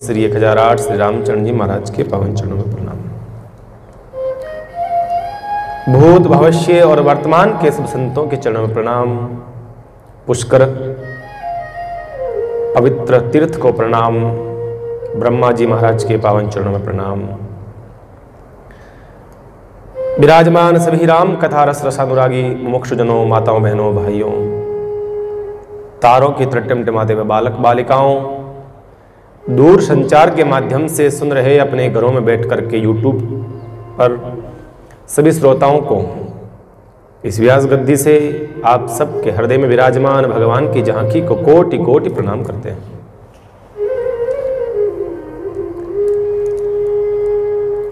श्री 1008 श्री रामचंद्र जी महाराज के पावन चरणों में प्रणाम। भूत भविष्य और वर्तमान के सब संतों के चरणों में प्रणाम। पुष्कर पवित्र तीर्थ को प्रणाम। ब्रह्मा जी महाराज के पावन चरणों में प्रणाम। विराजमान सभी राम कथा रस रसानुरागी मुमुक्षुजनों, माताओं, बहनों, भाइयों, तारों की तरह टिमटिमाते हुए बालक बालिकाओं, दूर संचार के माध्यम से सुन रहे अपने घरों में बैठ करके यूट्यूब पर सभी श्रोताओं को इस व्यास गद्दी से आप सबके हृदय में विराजमान भगवान की झांकी को कोटि कोटि प्रणाम करते हैं।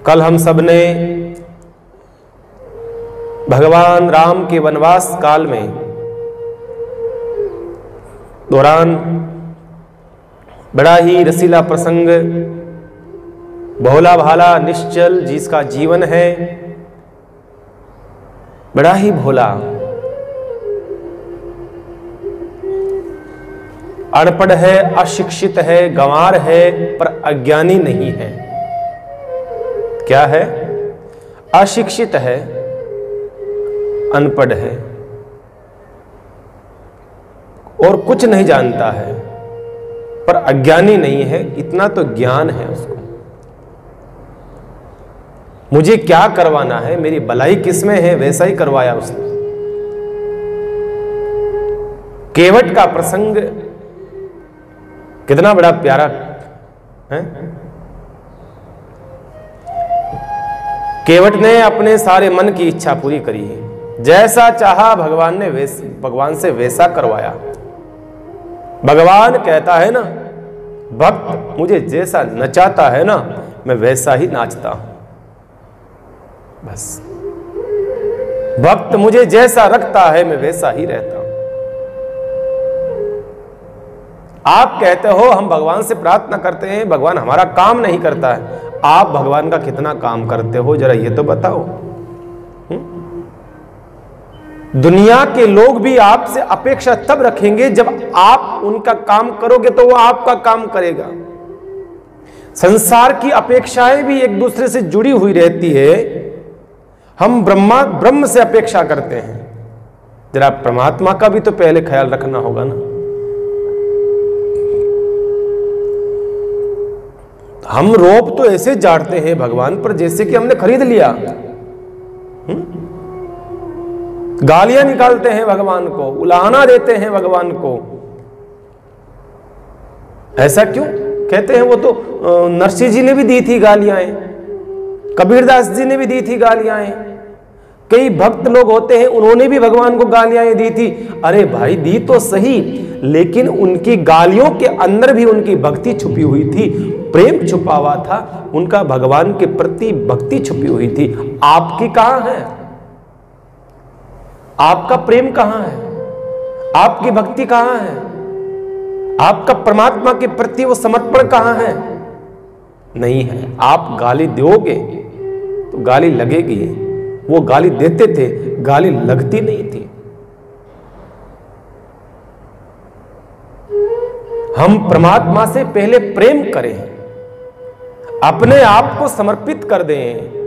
कल हम सब ने भगवान राम के वनवास काल में दौरान बड़ा ही रसीला प्रसंग, भोला भाला निश्चल जिसका जीवन है, बड़ा ही भोला, अनपढ़ है, अशिक्षित है, गंवार है, पर अज्ञानी नहीं है। क्या है? अशिक्षित है, अनपढ़ है और कुछ नहीं जानता है, पर अज्ञानी नहीं है। इतना तो ज्ञान है उसको। मुझे क्या करवाना है, मेरी भलाई किसमें है, वैसा ही करवाया उसने। केवट का प्रसंग कितना बड़ा प्यारा है। केवट ने अपने सारे मन की इच्छा पूरी करी है। जैसा चाहा भगवान से वैसा करवाया। भगवान कहता है ना, भक्त मुझे जैसा नचाता है ना, मैं वैसा ही नाचता हूं। बस भक्त मुझे जैसा रखता है, मैं वैसा ही रहता हूं। आप कहते हो हम भगवान से प्रार्थना करते हैं, भगवान हमारा काम नहीं करता है। आप भगवान का कितना काम करते हो, जरा ये तो बताओ। दुनिया के लोग भी आपसे अपेक्षा तब रखेंगे जब आप उनका काम करोगे तो वो आपका काम करेगा। संसार की अपेक्षाएं भी एक दूसरे से जुड़ी हुई रहती है। हम ब्रह्म से अपेक्षा करते हैं, जरा परमात्मा का भी तो पहले ख्याल रखना होगा ना। हम रोब तो ऐसे जाड़ते हैं भगवान पर जैसे कि हमने खरीद लिया। गालियां निकालते हैं भगवान को, उलाहना देते हैं भगवान को। ऐसा क्यों कहते हैं? वो तो नरसिंह जी ने भी दी थी गालियां, कबीरदास जी ने भी दी थी गालियां, कई भक्त लोग होते हैं उन्होंने भी भगवान को गालियां दी थी। अरे भाई दी तो सही, लेकिन उनकी गालियों के अंदर भी उनकी भक्ति छुपी हुई थी, प्रेम छुपा हुआ था, उनका भगवान के प्रति भक्ति छुपी हुई थी। आपकी कहां है? आपका प्रेम कहां है? आपकी भक्ति कहां है? आपका परमात्मा के प्रति वो समर्पण कहां है? नहीं है। आप गाली दोगे तो गाली लगेगी। वो गाली देते थे, गाली लगती नहीं थी। हम परमात्मा से पहले प्रेम करें, अपने आप को समर्पित कर दें।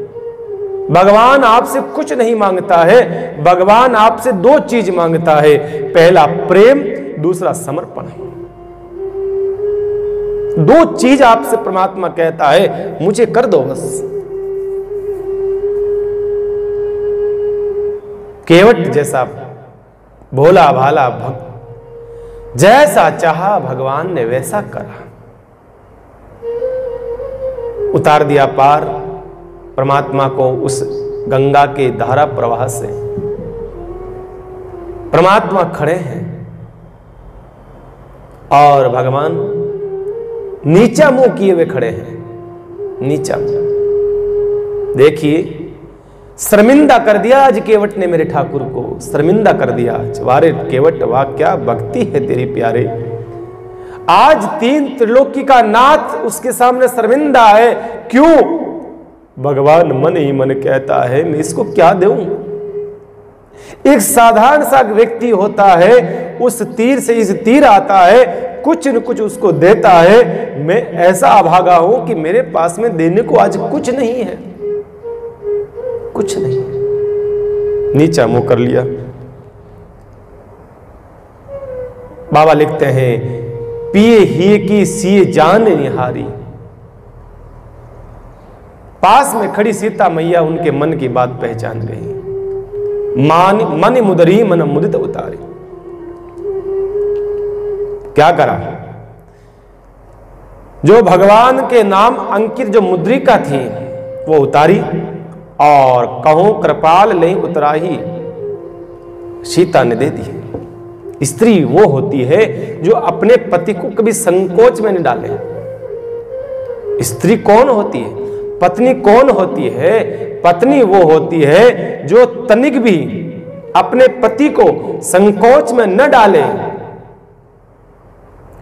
भगवान आपसे कुछ नहीं मांगता है, भगवान आपसे दो चीज मांगता है, पहला प्रेम, दूसरा समर्पण। दो चीज आपसे परमात्मा कहता है, मुझे कर दो बस। केवट जैसा भोला भाला भक्त, जैसा चाहा भगवान ने वैसा करा, उतार दिया पार परमात्मा को उस गंगा के धारा प्रवाह से। परमात्मा खड़े हैं और भगवान नीचा मुंह किए हुए खड़े हैं। नीचा देखिए, शर्मिंदा कर दिया आज केवट ने मेरे ठाकुर को, शर्मिंदा कर दिया आज। वारे केवट, वाह क्या भक्ति है तेरी प्यारे। आज तीन त्रिलोकी का नाथ उसके सामने शर्मिंदा है। क्यों? भगवान मन ही मन कहता है मैं इसको क्या दूं। एक साधारण सा व्यक्ति होता है, उस तीर से इस तीर आता है, कुछ न कुछ उसको देता है। मैं ऐसा अभागा हूं कि मेरे पास में देने को आज कुछ नहीं है, कुछ नहीं। नीचा मुंह कर लिया। बाबा लिखते हैं, पिए ही की सिए जान निहारी। पास में खड़ी सीता मैया उनके मन की बात पहचान गई। मन मुदरी मन मुदित उतारी। क्या करा? जो भगवान के नाम अंकित जो मुद्रिका थी वो उतारी और कहूं कृपाल नहीं उतराही, सीता ने दे दी। स्त्री वो होती है जो अपने पति को कभी संकोच में नहीं डाले। स्त्री कौन होती है? पत्नी कौन होती है? पत्नी वो होती है जो तनिक भी अपने पति को संकोच में न डाले,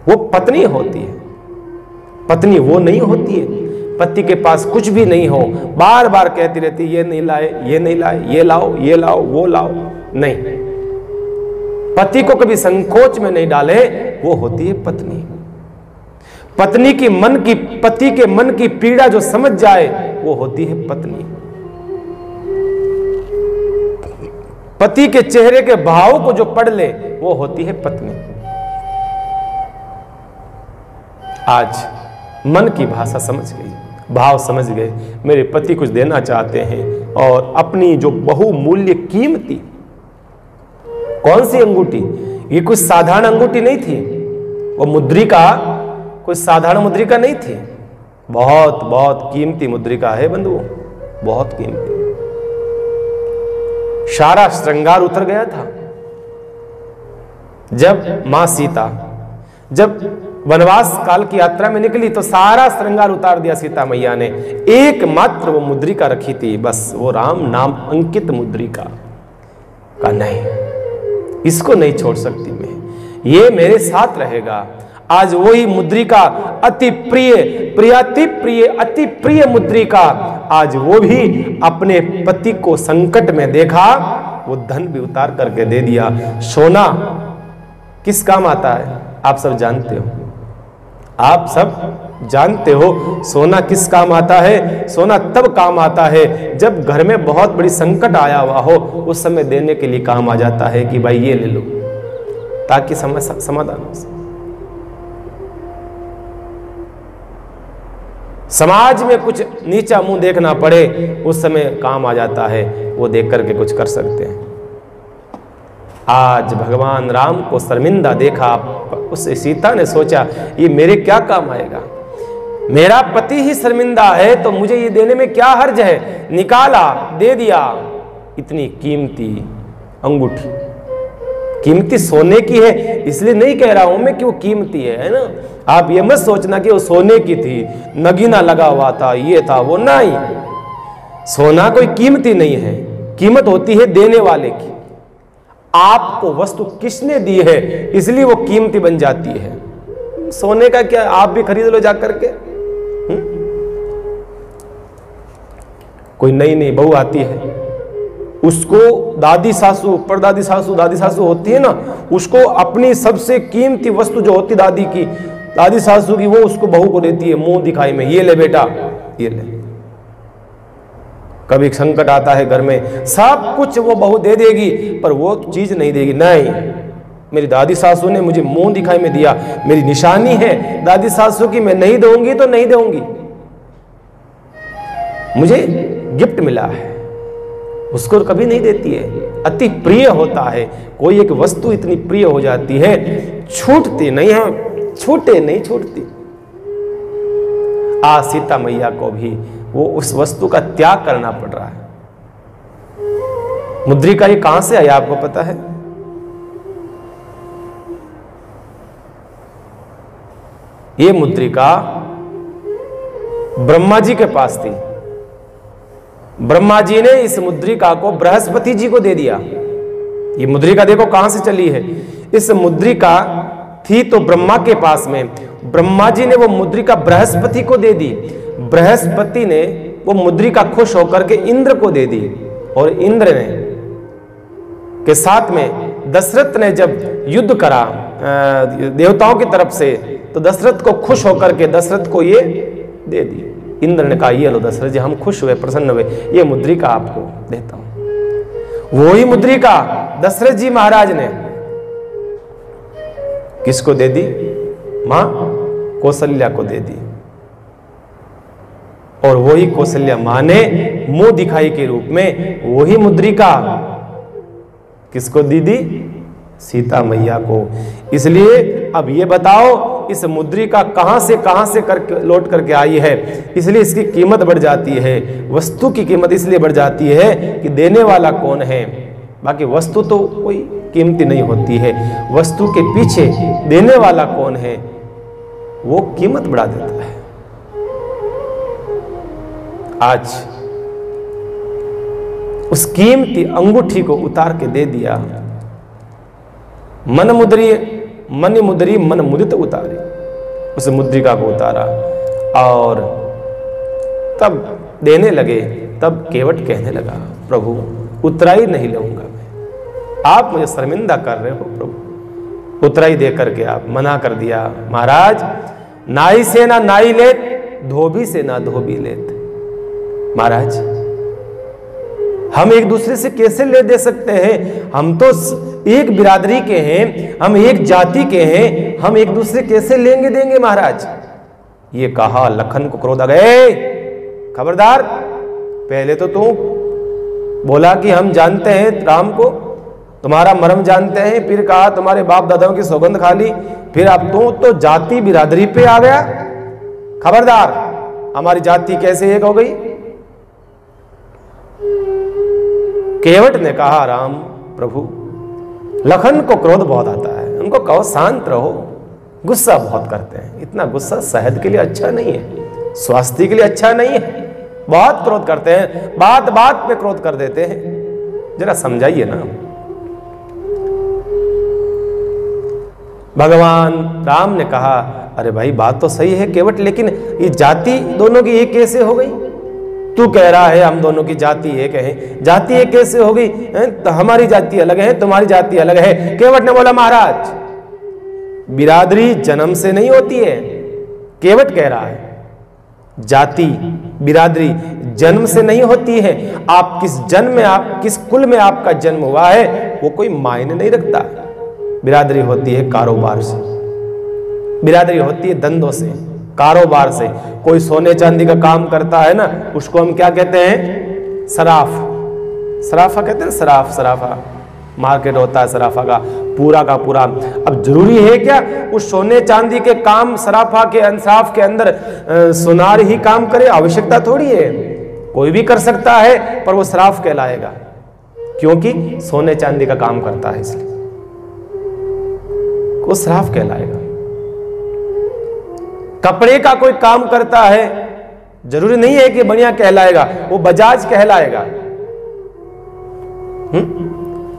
वो पत्नी होती है। पत्नी वो नहीं होती है पति के पास कुछ भी नहीं हो, बार बार कहती रहती ये नहीं लाए, ये नहीं लाए, ये लाओ, ये लाओ, वो लाओ। नहीं, पति को कभी संकोच में नहीं डाले, वो होती है पत्नी। पत्नी की मन की, पति के मन की पीड़ा जो समझ जाए, वो होती है पत्नी। पति के चेहरे के भाव को जो पढ़ ले, वो होती है पत्नी। आज मन की भाषा समझ गई, भाव समझ गए। मेरे पति कुछ देना चाहते हैं और अपनी जो बहुमूल्य कीमती, कौन सी अंगूठी? ये कुछ साधारण अंगूठी नहीं थी, वो मुद्रिका कोई साधारण मुद्रिका नहीं थी, बहुत बहुत कीमती मुद्रिका है बंधुओं, बहुत कीमती। सारा श्रृंगार उतर गया था। जब मां सीता जब वनवास काल की यात्रा में निकली तो सारा श्रृंगार उतार दिया सीता मैया ने, एकमात्र वो मुद्रिका रखी थी, बस वो राम नाम अंकित मुद्रिका का। नहीं, इसको नहीं छोड़ सकती मैं, ये मेरे साथ रहेगा। आज वही मुद्रिका, अति प्रिय, प्रियाति प्रिय, अति प्रिय मुद्रिका, आज वो भी अपने पति को संकट में देखा, वो धन भी उतार करके दे दिया। सोना किस काम आता है? आप सब जानते हो, आप सब जानते हो सोना किस काम आता है। सोना तब काम आता है जब घर में बहुत बड़ी संकट आया हुआ हो, उस समय देने के लिए काम आ जाता है कि भाई ये ले लो, ताकि समाधान हो सके। समाज में कुछ नीचा मुंह देखना पड़े, उस समय काम आ जाता है, वो देख करके कुछ कर सकते हैं। आज भगवान राम को शर्मिंदा देखा, उस सीता ने सोचा ये मेरे क्या काम आएगा, मेरा पति ही शर्मिंदा है तो मुझे ये देने में क्या हर्ज है। निकाला, दे दिया। इतनी कीमती अंगूठी, कीमती सोने की है, इसलिए नहीं कह रहा हूं मैं कि वो कीमती है ना। आप ये मत सोचना कि वो सोने की थी, नगीना लगा हुआ था, ये था वो, नहीं। सोना कोई कीमती नहीं है, कीमत होती है देने वाले की। आपको वस्तु किसने दी है, इसलिए वो कीमती बन जाती है। सोने का क्या, आप भी खरीद लो जाकर के। कोई नई नई बहू आती है, उसको दादी सासू, परदादी सासू, दादी सासू होती है ना, उसको अपनी सबसे कीमती वस्तु जो होती दादी की, दादी सासू की, वो उसको बहू को देती है मुंह दिखाई में, ये ले बेटा, ये ले। कभी संकट आता है घर में, सब कुछ वो बहू दे देगी पर वो चीज नहीं देगी। नहीं, मेरी दादी सासू ने मुझे मुंह दिखाई में दिया, मेरी निशानी है दादी सासू की, मैं नहीं दूंगी तो नहीं दूंगी, मुझे गिफ्ट मिला है, उसको कभी नहीं देती है। अति प्रिय होता है, कोई एक वस्तु इतनी प्रिय हो जाती है, छूटती नहीं है, छूटे नहीं छूटती। आज सीता मैया को भी वो उस वस्तु का त्याग करना पड़ रहा है। मुद्रिका ये कहां से आई आपको पता है? ये मुद्रिका ब्रह्मा जी के पास थी। ब्रह्मा जी ने इस मुद्रिका को बृहस्पति जी को दे दिया। ये मुद्रिका देखो कहां से चली है। इस मुद्रिका थी तो ब्रह्मा के पास में, ब्रह्मा जी ने वो मुद्रिका बृहस्पति को दे दी, बृहस्पति ने वो मुद्रिका खुश होकर के इंद्र को दे दी, और इंद्र ने के साथ में दशरथ ने जब युद्ध करा देवताओं की तरफ से, तो दशरथ को खुश होकर के दशरथ को ये दे दी। इंद्र ने कहा ये लो दशरथ जी, हम खुश हुए, प्रसन्न हुए, ये मुद्रिका आपको देता हूं। वही मुद्रिका दशरथ जी महाराज ने किसको दे दी? मां कौशल्या को दे दी। और वही कौशल्या मां ने मुंह दिखाई के रूप में वही मुद्रिका किसको दी दी? सीता मैया को। इसलिए अब ये बताओ इस मुद्रिका कहां से करके लौट करके आई है, इसलिए इसकी कीमत बढ़ जाती है। वस्तु की कीमत इसलिए बढ़ जाती है कि देने वाला कौन है। बाकी वस्तु तो कोई कीमती नहीं होती है, वस्तु के पीछे देने वाला कौन है वो कीमत बढ़ा देता है। आज उस कीमती अंगूठी को उतार के दे दिया। मन मुद्री मन मुदित उतारी, उस मुद्रिका को उतारा और तब देने लगे। तब केवट कहने लगा, प्रभु उतराई नहीं लूंगा मैं, आप मुझे शर्मिंदा कर रहे हो प्रभु। उतराई दे करके आप मना कर दिया। महाराज नाई से ना नाई लेत, धोबी से ना धोबी लेत। महाराज हम एक दूसरे से कैसे ले दे सकते हैं? हम तो एक बिरादरी के हैं, हम एक जाति के हैं, हम एक दूसरे कैसे लेंगे देंगे महाराज? ये कहा लखन को क्रोध आ गए। खबरदार, पहले तो तू बोला कि हम जानते हैं राम को, तुम्हारा मर्म जानते हैं, फिर कहा तुम्हारे बाप दादाओं की सौगंध खा ली, फिर अब तू तो जाति बिरादरी पे आ गया। खबरदार, हमारी जाति कैसे एक हो गई? केवट ने कहा, राम प्रभु लखन को क्रोध बहुत आता है, उनको कहो शांत रहो, गुस्सा बहुत करते हैं। इतना गुस्सा सेहत के लिए अच्छा नहीं है, स्वास्थ्य के लिए अच्छा नहीं है। बहुत क्रोध करते हैं, बात बात पे क्रोध कर देते हैं, जरा समझाइए ना। भगवान राम ने कहा, अरे भाई बात तो सही है केवट, लेकिन ये जाति दोनों की एक कैसे हो गई? तू कह रहा है हम दोनों की जाति एक है, जाति एक कैसे हो गई? तो हमारी जाति अलग है, तुम्हारी जाति अलग है। केवट ने बोला, महाराज बिरादरी जन्म से नहीं होती है। केवट कह रहा है जाति बिरादरी जन्म से नहीं होती है। आप किस जन्म में, आप किस कुल में आपका जन्म हुआ है वो कोई मायने नहीं रखता। बिरादरी होती है कारोबार से, बिरादरी होती है धंधों से, कारोबार से। कोई सोने चांदी का काम करता है ना, उसको हम क्या कहते हैं? सराफ, सराफा कहते हैं। सराफा मार्केट होता है सराफा का पूरा। अब जरूरी है क्या उस सोने चांदी के काम सराफा के अंसराफ के अंदर सुनार ही काम करे? आवश्यकता थोड़ी है, कोई भी कर सकता है, पर वो सराफ कहलाएगा क्योंकि सोने चांदी का काम करता है, इसलिए वो सराफ कहलाएगा। कपड़े का कोई काम करता है, जरूरी नहीं है कि बढ़िया कहलाएगा, वो बजाज कहलाएगा।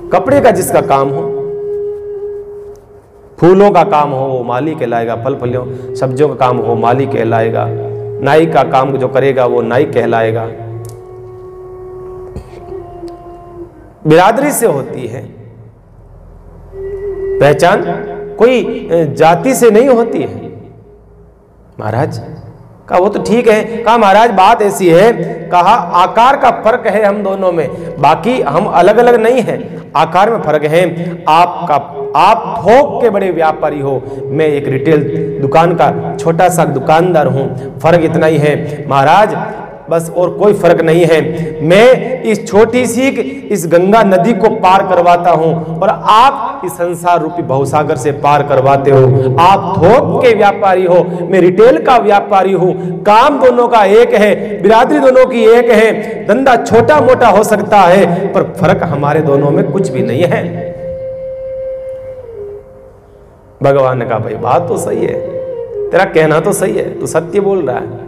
कपड़े का जिसका काम हो, फूलों का काम हो वो माली कहलाएगा, फल फलियों सब्जियों का काम हो माली कहलाएगा, नाई का काम जो करेगा वो नाई कहलाएगा। बिरादरी से होती है पहचान, कोई जाति से नहीं होती है। महाराज कहा वो तो ठीक है। कहा महाराज बात ऐसी है, कहा आकार का फर्क है हम दोनों में, बाकी हम अलग अलग नहीं हैं, आकार में फर्क है। आप थोक के बड़े व्यापारी हो, मैं एक रिटेल दुकान का छोटा सा दुकानदार हूं, फर्क इतना ही है महाराज, बस और कोई फर्क नहीं है। मैं इस छोटी सी इस गंगा नदी को पार करवाता हूं और आप इस संसार रूपी भवसागर से पार करवाते हो। आप थोक के व्यापारी हो, मैं रिटेल का व्यापारी हूं। काम दोनों का एक है, बिरादरी दोनों की एक है, धंधा छोटा मोटा हो सकता है पर फर्क हमारे दोनों में कुछ भी नहीं है। भगवान ने कहा भाई बात तो सही है, तेरा कहना तो सही है, तू सत्य बोल रहा है।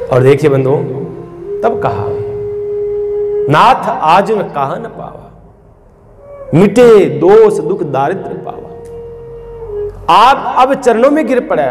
और देखिए बंधुओं, तब कहा नाथ आज में कहा न पावा, मिटे दोष दुख दारिद्र पावा। आप अब चरणों में गिर पड़ा,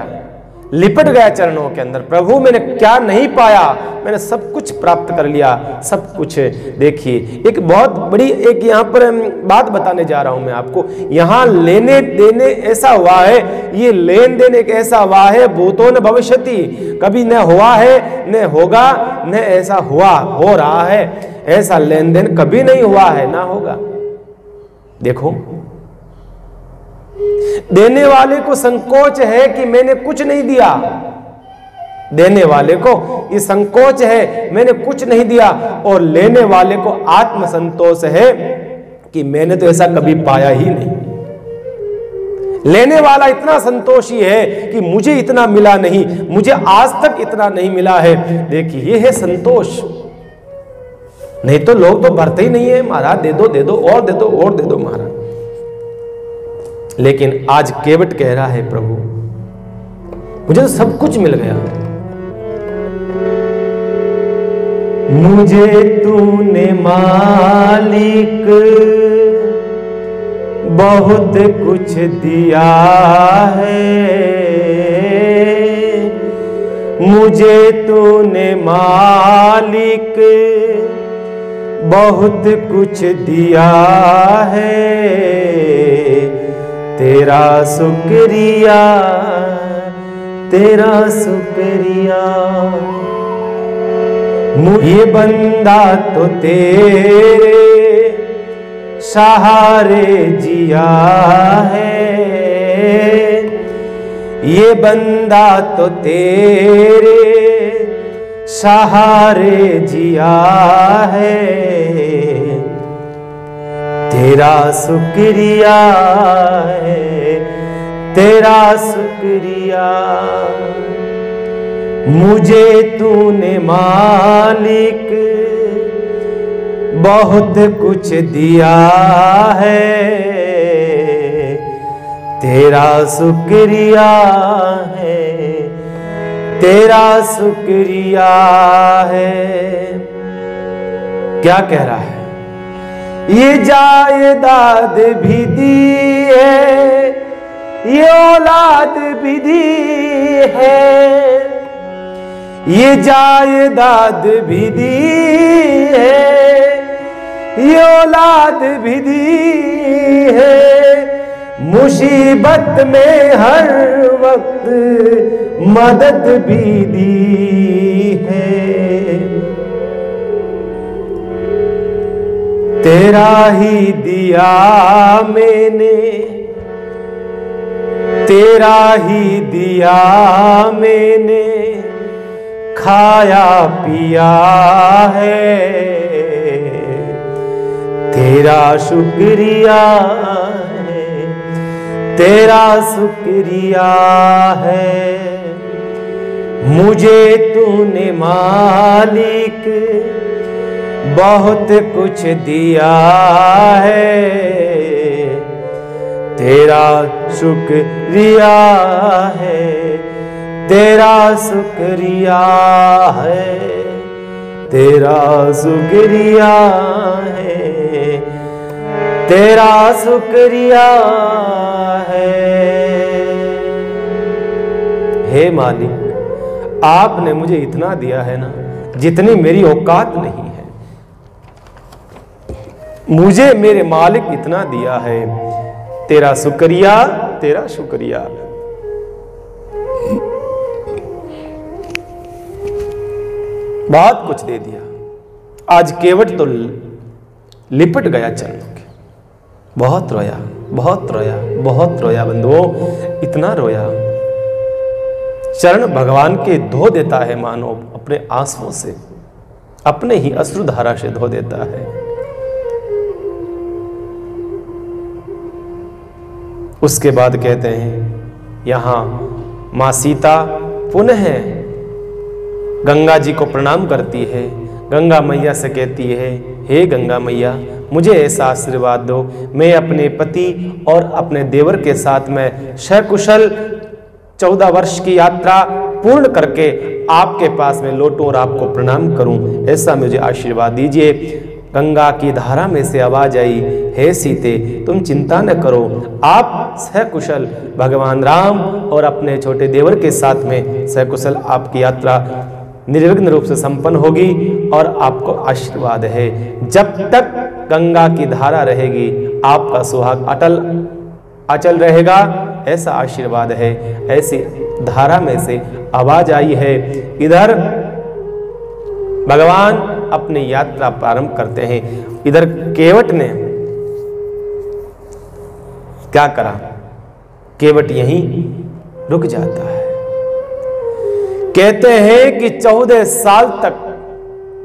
लिपट गया चरणों के अंदर। प्रभु मैंने क्या नहीं पाया, मैंने सब कुछ प्राप्त कर लिया, सब कुछ। देखिए एक बहुत बड़ी एक यहाँ पर बात बताने जा रहा हूं मैं आपको। यहाँ लेने देने ऐसा हुआ है, ये लेन देन एक ऐसा हुआ है, भूतो न भविष्यति, कभी न हुआ है न होगा, न ऐसा हुआ हो रहा है, ऐसा लेन देन कभी नहीं हुआ है ना होगा। देखो देने वाले को संकोच है कि मैंने कुछ नहीं दिया, देने वाले को ये संकोच है मैंने कुछ नहीं दिया, और लेने वाले को आत्मसंतोष है कि मैंने तो ऐसा कभी पाया ही नहीं। लेने वाला इतना संतोषी है कि मुझे इतना मिला नहीं, मुझे आज तक इतना नहीं मिला है। देखिए ये है संतोष। नहीं तो लोग तो भरते ही नहीं है, महाराज दे दो दे दो और दे दो और दे दो महाराज। लेकिन आज केवट कह रहा है प्रभु मुझे तो सब कुछ मिल गया, मुझे तूने मालिक बहुत कुछ दिया है, मुझे तूने मालिक बहुत कुछ दिया है, तेरा शुक्रिया तेरा शुक्रिया। ये बंदा तो तेरे सहारे जिया है, ये बंदा तो तेरे सहारे जिया है, तेरा शुक्रिया है तेरा शुक्रिया। मुझे तूने मालिक बहुत कुछ दिया है, तेरा शुक्रिया है तेरा शुक्रिया है। क्या कह रहा है? ये जायदाद भी दी है, ये औलाद भी दी है, ये जायदाद भी दी है, ये औलाद भी दी है, मुसीबत में हर वक्त मदद भी दी है, तेरा ही दिया मैंने, तेरा ही दिया मैंने, खाया पिया है, तेरा शुक्रिया है तेरा शुक्रिया है। मुझे तूने मालिक बहुत कुछ दिया है, तेरा शुक्रिया है तेरा शुक्रिया है, तेरा शुक्रिया है तेरा शुक्रिया है। हे मालिक, आपने मुझे इतना दिया है ना जितनी मेरी औकात नहीं है, मुझे मेरे मालिक इतना दिया है, तेरा शुक्रिया तेरा शुक्रिया। बहुत कुछ दे दिया। आज केवट तो लिपट गया चरणों के, बहुत रोया बहुत रोया बहुत रोया बंधुओं, इतना रोया। चरण भगवान के धो देता है मानो अपने आंसुओं से, अपने ही अश्रुधारा से धो देता है। उसके बाद कहते हैं यहां मां सीता पुनः गंगा जी को प्रणाम करती है। गंगा मैया से कहती है, हे गंगा मैया, मुझे ऐसा आशीर्वाद दो, मैं अपने पति और अपने देवर के साथ में सकुशल 14 वर्ष की यात्रा पूर्ण करके आपके पास में लौटूं और आपको प्रणाम करूं, ऐसा मुझे आशीर्वाद दीजिए। गंगा की धारा में से आवाज आई, हे सीते तुम चिंता न करो, आप सकुशल भगवान राम और अपने छोटे देवर के साथ में सकुशल आपकी यात्रा निर्विघ्न रूप से संपन्न होगी और आपको आशीर्वाद है। जब तक गंगा की धारा रहेगी आपका सुहाग अचल रहेगा, ऐसा आशीर्वाद है। ऐसी धारा में से आवाज आई है। इधर भगवान अपनी यात्रा प्रारंभ करते हैं। इधर केवट ने क्या करा, केवट यहीं रुक जाता है। कहते हैं कि 14 साल तक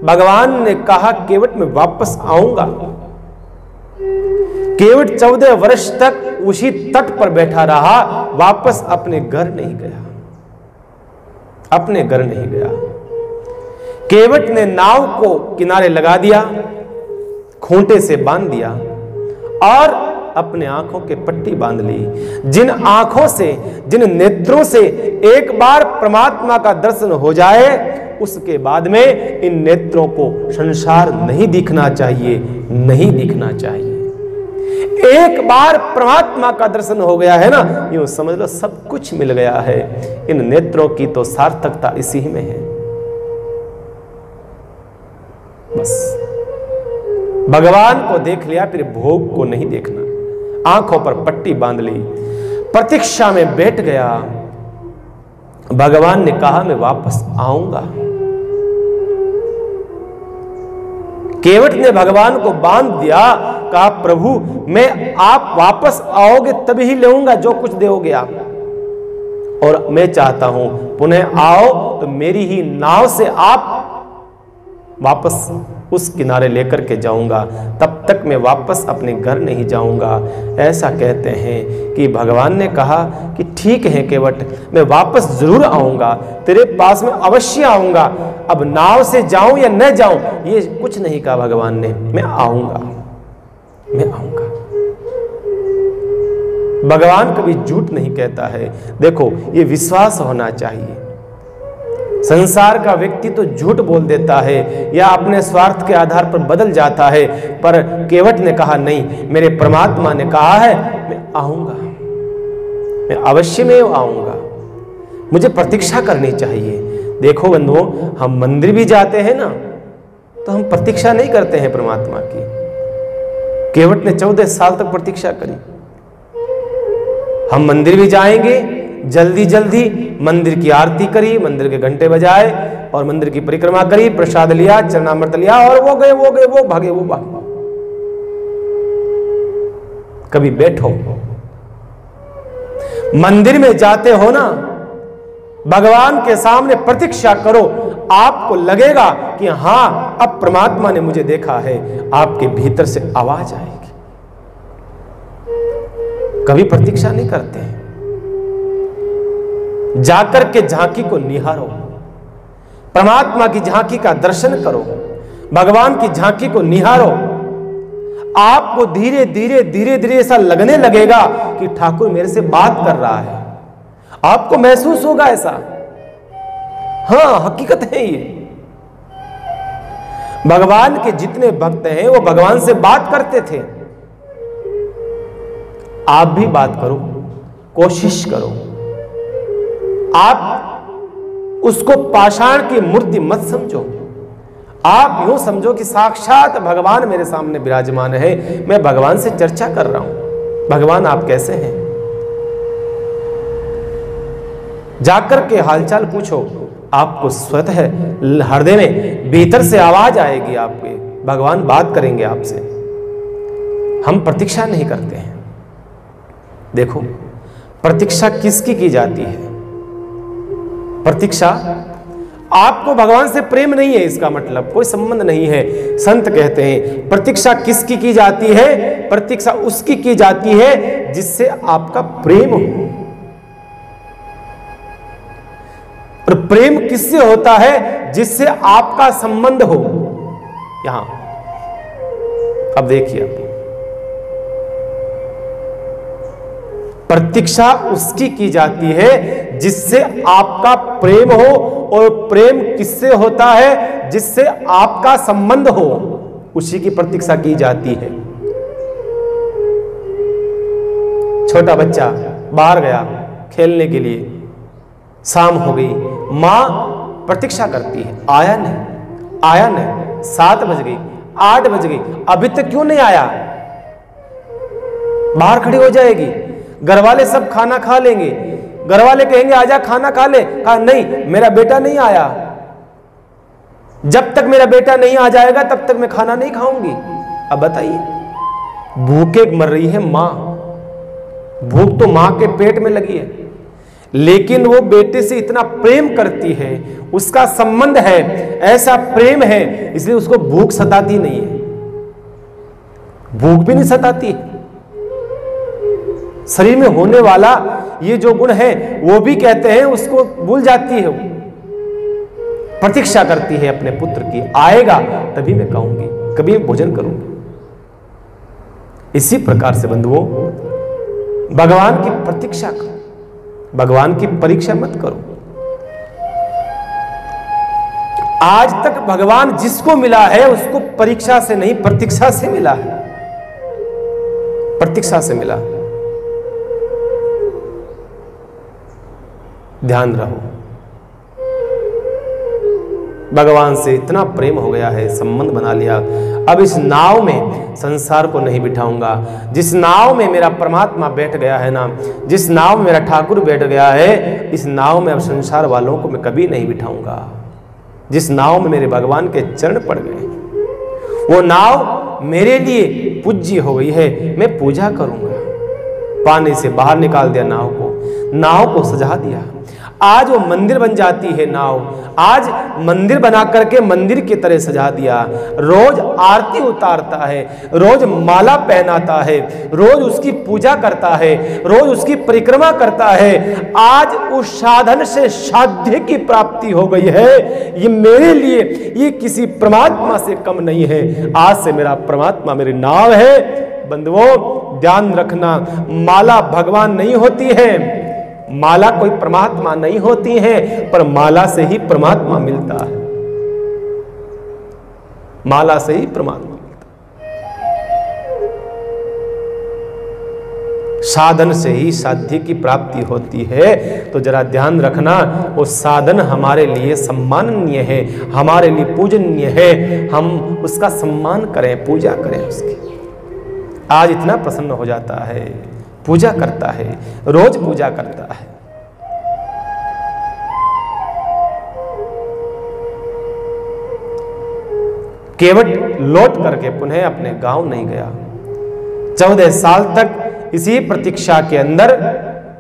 भगवान ने कहा केवट में वापस आऊंगा। केवट 14 वर्ष तक उसी तट पर बैठा रहा, वापस अपने घर नहीं गया, अपने घर नहीं गया। केवट ने नाव को किनारे लगा दिया, खूंटे से बांध दिया और अपने आंखों के पट्टी बांध ली। जिन आंखों से, जिन नेत्रों से एक बार परमात्मा का दर्शन हो जाए, उसके बाद में इन नेत्रों को संसार नहीं दिखना चाहिए, नहीं दिखना चाहिए। एक बार परमात्मा का दर्शन हो गया है ना, यूं समझ लो सब कुछ मिल गया है। इन नेत्रों की तो सार्थकता इसी में है। बस भगवान को देख लिया, फिर भोग को नहीं देखना। आंखों पर पट्टी बांध ली, प्रतीक्षा में बैठ गया। भगवान ने कहा मैं वापस आऊंगा। केवट ने भगवान को बांध दिया, कहा प्रभु मैं आप वापस आओगे तभी ही लेऊंगा जो कुछ दोगे आप, और मैं चाहता हूं पुनः आओ तो मेरी ही नाव से आप वापस उस किनारे लेकर के जाऊंगा, तब तक मैं वापस अपने घर नहीं जाऊंगा। ऐसा कहते हैं कि भगवान ने कहा कि ठीक है केवट, मैं वापस जरूर आऊंगा, तेरे पास में अवश्य आऊंगा। अब नाव से जाऊं या न जाऊं ये कुछ नहीं कहा भगवान ने, मैं आऊंगा, मैं आऊंगा। भगवान कभी झूठ नहीं कहता है। देखो ये विश्वास होना चाहिए। संसार का व्यक्ति तो झूठ बोल देता है या अपने स्वार्थ के आधार पर बदल जाता है, पर केवट ने कहा नहीं, मेरे परमात्मा ने कहा है मैं आऊंगा, मैं अवश्य में आऊंगा, मुझे प्रतीक्षा करनी चाहिए। देखो बंधुओं, हम मंदिर भी जाते हैं ना तो हम प्रतीक्षा नहीं करते हैं परमात्मा की। केवट ने 14 साल तक प्रतीक्षा करी। हम मंदिर भी जाएंगे, जल्दी जल्दी मंदिर की आरती करी, मंदिर के घंटे बजाए और मंदिर की परिक्रमा करी, प्रसाद लिया, चरणामृत लिया और वो गए, वो भागे, वो भागे। कभी बैठो, मंदिर में जाते हो ना, भगवान के सामने प्रतीक्षा करो, आपको लगेगा कि हां अब परमात्मा ने मुझे देखा है, आपके भीतर से आवाज आएगी। कभी प्रतीक्षा नहीं करते हैं। जाकर के झांकी को निहारो, परमात्मा की झांकी का दर्शन करो, भगवान की झांकी को निहारो। आपको धीरे धीरे धीरे धीरे ऐसा लगने लगेगा कि ठाकुर मेरे से बात कर रहा है। आपको महसूस होगा ऐसा। हां, हकीकत है ये। भगवान के जितने भक्त हैं वो भगवान से बात करते थे। आप भी बात करो, कोशिश करो। आप उसको पाषाण की मूर्ति मत समझो, आप यूं समझो कि साक्षात भगवान मेरे सामने विराजमान है, मैं भगवान से चर्चा कर रहा हूं। भगवान आप कैसे हैं, जाकर के हालचाल पूछो, आपको स्वतः हृदय में भीतर से आवाज आएगी आपके, भगवान बात करेंगे आपसे। हम प्रतीक्षा नहीं करते हैं। देखो प्रतीक्षा किसकी की जाती है? प्रतीक्षा, आपको भगवान से प्रेम नहीं है इसका मतलब, कोई संबंध नहीं है। संत कहते हैं प्रतीक्षा किसकी की जाती है? प्रतीक्षा उसकी की जाती है जिससे आपका प्रेम हो। और प्रेम किससे होता है? जिससे आपका संबंध हो। यहां अब देखिए, प्रतीक्षा उसकी की जाती है जिससे आपका प्रेम हो, और प्रेम किससे होता है? जिससे आपका संबंध हो, उसी की प्रतीक्षा की जाती है। छोटा बच्चा बाहर गया खेलने के लिए, शाम हो गई, मां प्रतीक्षा करती है, आया नहीं, 7 बज गई, 8 बज गई, अभी तक क्यों नहीं आया? बाहर खड़ी हो जाएगी, घर वाले सब खाना खा लेंगे, घर वाले कहेंगे आजा खाना खा ले, कहा नहीं मेरा बेटा नहीं आया, जब तक मेरा बेटा नहीं आ जाएगा तब तक मैं खाना नहीं खाऊंगी। अब बताइए, भूखे मर रही है मां, भूख तो मां के पेट में लगी है, लेकिन वो बेटे से इतना प्रेम करती है, उसका संबंध है, ऐसा प्रेम है, इसलिए उसको भूख सताती नहीं है, भूख भी नहीं सताती। शरीर में होने वाला ये जो गुण है वो भी कहते हैं उसको भूल जाती है, प्रतीक्षा करती है अपने पुत्र की, आएगा तभी मैं खाऊंगी, कभी भोजन करूंगी। इसी प्रकार से बंधुओं, भगवान की प्रतीक्षा करो, भगवान की परीक्षा मत करो। आज तक भगवान जिसको मिला है उसको परीक्षा से नहीं प्रतीक्षा से मिला है, प्रतीक्षा से मिला। ध्यान रहो, भगवान से इतना प्रेम हो गया है, संबंध बना लिया, अब इस नाव में संसार को नहीं बिठाऊंगा। जिस नाव में मेरा परमात्मा बैठ गया है ना, जिस नाव में मेरा ठाकुर बैठ गया है, इस नाव में अब संसार वालों को मैं कभी नहीं बिठाऊंगा। जिस नाव में मेरे भगवान के चरण पड़ गए, वो नाव मेरे लिए पूज्य हो गई है, मैं पूजा करूंगा। पानी से बाहर निकाल दिया नाव को सजा दिया, आज वो मंदिर बन जाती है नाव, आज मंदिर बना करके मंदिर की तरह सजा दिया। रोज आरती उतारता है, रोज माला पहनाता है, रोज उसकी पूजा करता है, रोज उसकी परिक्रमा करता है। आज उस साधन से साध्य की प्राप्ति हो गई है। ये मेरे लिए, ये किसी परमात्मा से कम नहीं है। आज से मेरा परमात्मा मेरी नाव है। बंधुओं ध्यान रखना, माला भगवान नहीं होती है, माला कोई परमात्मा नहीं होती है, पर माला से ही परमात्मा मिलता है, माला से ही परमात्मा मिलता है। साधन से ही साध्य की प्राप्ति होती है। तो जरा ध्यान रखना, वो साधन हमारे लिए सम्माननीय है, हमारे लिए पूजनीय है, हम उसका सम्मान करें, पूजा करें उसकी। आज इतना प्रसन्न हो जाता है, पूजा करता है, रोज पूजा करता है। केवट लौट करके पुनः अपने गांव नहीं गया। 14 साल तक इसी प्रतीक्षा के अंदर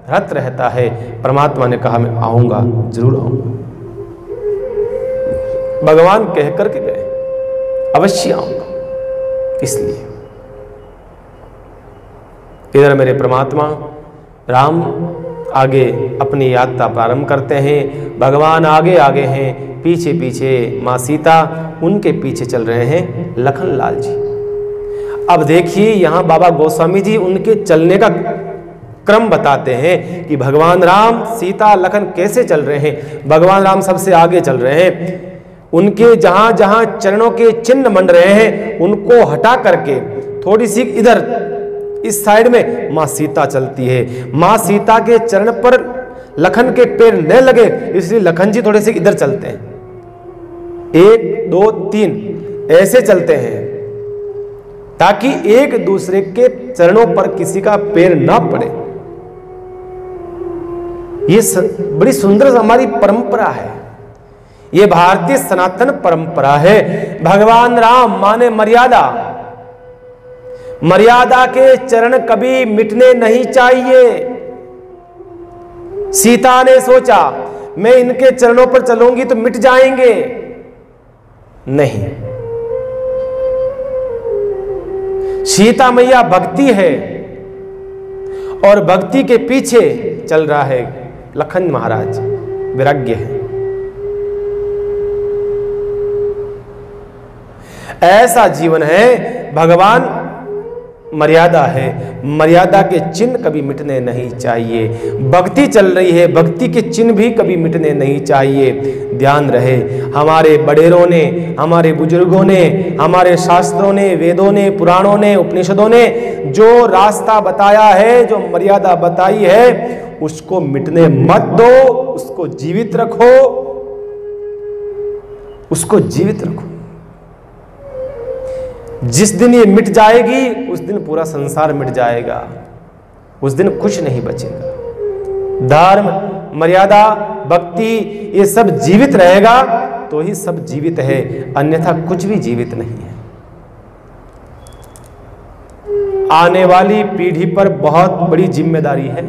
रत रहता है। परमात्मा ने कहा मैं आऊंगा, जरूर आऊंगा। भगवान कह करके गए, अवश्य आऊंगा। इसलिए इधर मेरे परमात्मा राम आगे अपनी यात्रा प्रारंभ करते हैं। भगवान आगे आगे हैं, पीछे पीछे माँ सीता उनके पीछे चल रहे हैं लखन लाल जी। अब देखिए यहाँ बाबा गोस्वामी जी उनके चलने का क्रम बताते हैं कि भगवान राम सीता लखन कैसे चल रहे हैं। भगवान राम सबसे आगे चल रहे हैं, उनके जहां जहां चरणों के चिन्ह मंड रहे हैं उनको हटा करके थोड़ी सी इधर इस साइड में मां सीता चलती है। मां सीता के चरण पर लखन के पैर न लगे, इसलिए लखन जी थोड़े से इधर चलते हैं, 1 2 3 ऐसे चलते हैं, ताकि एक दूसरे के चरणों पर किसी का पैर ना पड़े। ये बड़ी सुंदर हमारी परंपरा है, ये भारतीय सनातन परंपरा है। भगवान राम माने मर्यादा, मर्यादा के चरण कभी मिटने नहीं चाहिए। सीता ने सोचा मैं इनके चरणों पर चलूंगी तो मिट जाएंगे, नहीं। सीता मैया भक्ति है और भक्ति के पीछे चल रहा है लखन महाराज, वैराग्य है। ऐसा जीवन है। भगवान मर्यादा है, मर्यादा के चिन्ह कभी मिटने नहीं चाहिए। भक्ति चल रही है, भक्ति के चिन्ह भी कभी मिटने नहीं चाहिए। ध्यान रहे, हमारे बड़ेरों ने, हमारे बुजुर्गों ने, हमारे शास्त्रों ने, वेदों ने, पुराणों ने, उपनिषदों ने जो रास्ता बताया है, जो मर्यादा बताई है, उसको मिटने मत दो, उसको जीवित रखो, उसको जीवित रखो। जिस दिन ये मिट जाएगी उस दिन पूरा संसार मिट जाएगा, उस दिन कुछ नहीं बचेगा। धर्म, मर्यादा, भक्ति ये सब जीवित रहेगा तो ही सब जीवित है, अन्यथा कुछ भी जीवित नहीं है। आने वाली पीढ़ी पर बहुत बड़ी जिम्मेदारी है।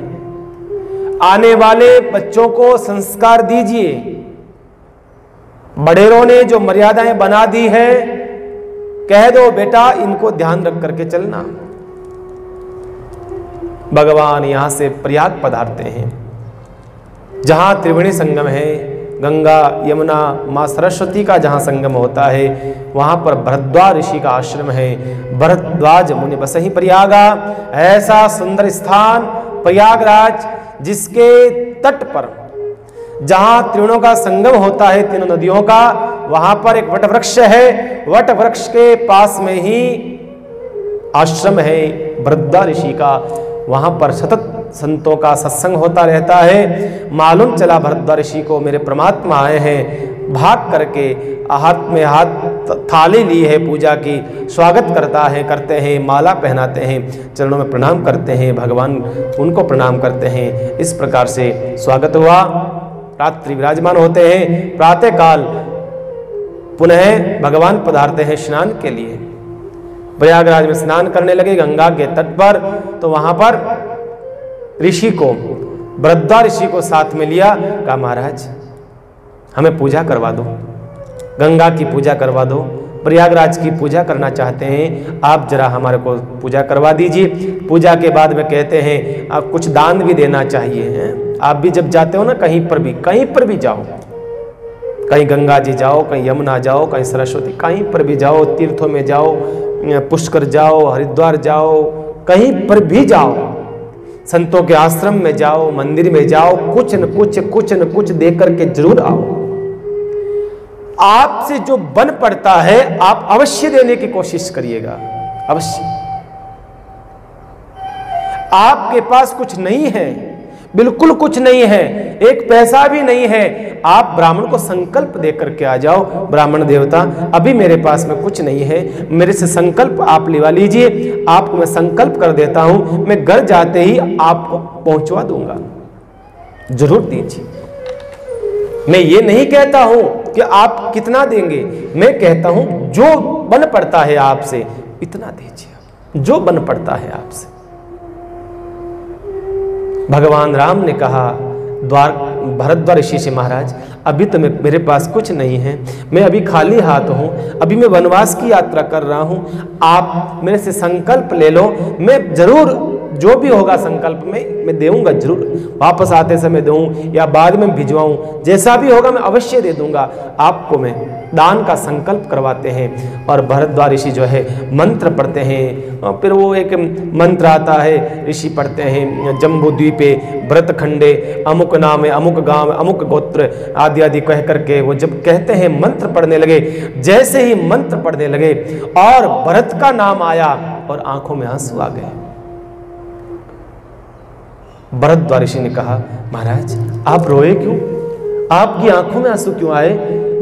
आने वाले बच्चों को संस्कार दीजिए। बड़ेरों ने जो मर्यादाएं बना दी है, कह दो बेटा इनको ध्यान रख करके चलना। भगवान यहां से प्रयाग पधारते हैं, जहां त्रिवेणी संगम है, गंगा यमुना मां सरस्वती का जहां संगम होता है, वहां पर भरद्वाज ऋषि का आश्रम है। भरद्वाज मुनि बसहि प्रयागा, ऐसा सुंदर स्थान प्रयागराज, जिसके तट पर जहां त्रिवेणों का संगम होता है, तीनों नदियों का, वहां पर एक वट वृक्ष है। वट वृक्ष के पास में ही आश्रम है भरद्वाज ऋषि का। वहां पर सतत संतों का सत्संग होता रहता है। मालूम चला भरद्वाज ऋषि को मेरे परमात्मा आए हैं, भाग करके हाथ में हाथ थाली ली है पूजा की, स्वागत करते हैं, माला पहनाते हैं, चरणों में प्रणाम करते हैं, भगवान उनको प्रणाम करते हैं। इस प्रकार से स्वागत हुआ। रात्रि विराजमान होते हैं, प्रातः काल पुनः भगवान पधारते हैं स्नान के लिए। प्रयागराज में स्नान करने लगे गंगा के तट पर, तो वहां पर ऋषि को, भरद्वाज ऋषि को साथ में लिया। कहा महाराज हमें पूजा करवा दो, गंगा की पूजा करवा दो, प्रयागराज की पूजा करना चाहते हैं, आप जरा हमारे को पूजा करवा दीजिए। पूजा के बाद में कहते हैं आप कुछ दान भी देना चाहिए हैं। आप भी जब जाते हो ना कहीं पर भी जाओ, कहीं गंगा जी जाओ, कहीं यमुना जाओ, कहीं सरस्वती, कहीं पर भी जाओ, तीर्थों में जाओ, पुष्कर जाओ, हरिद्वार जाओ, कहीं पर भी जाओ, संतों के आश्रम में जाओ, मंदिर में जाओ, कुछ न कुछ देकर के जरूर आओ। आपसे जो बन पड़ता है आप अवश्य देने की कोशिश करिएगा, अवश्य। आपके पास कुछ नहीं है, बिल्कुल कुछ नहीं है, एक पैसा भी नहीं है, आप ब्राह्मण को संकल्प दे करके आ जाओ, ब्राह्मण देवता अभी मेरे पास में कुछ नहीं है, मेरे से संकल्प आप लिवा लीजिए, आपको मैं संकल्प कर देता हूं, मैं घर जाते ही आपको पहुंचवा दूंगा, जरूर दीजिए। मैं ये नहीं कहता हूं कि आप कितना देंगे, मैं कहता हूं जो बन पड़ता है आपसे इतना दीजिए, जो बन पड़ता है आपसे। भगवान राम ने कहा भरद्वाज ऋषि से, महाराज अभी तो मेरे पास कुछ नहीं है, मैं अभी खाली हाथ हूँ, अभी मैं वनवास की यात्रा कर रहा हूँ, आप मेरे से संकल्प ले लो, मैं जरूर जो भी होगा संकल्प में मैं दूंगा, जरूर वापस आते समय दूं या बाद में भिजवाऊं, जैसा भी होगा मैं अवश्य दे दूंगा आपको। मैं दान का संकल्प करवाते हैं और भरद्वाज ऋषि जो है मंत्र पढ़ते हैं, और फिर वो एक मंत्र आता है, ऋषि पढ़ते हैं, जम्बू द्वीपे भरत खंडे अमुक नाम है, अमुक गांव, अमुक गोत्र आदि आदि कह करके वो जब कहते हैं मंत्र पढ़ने लगे। जैसे ही मंत्र पढ़ने लगे और भरत का नाम आया और आंखों में आंसू आ गए। भरद्वाज ऋषि ने कहा, महाराज आप रोए क्यों, आपकी आंखों में आंसू क्यों आए?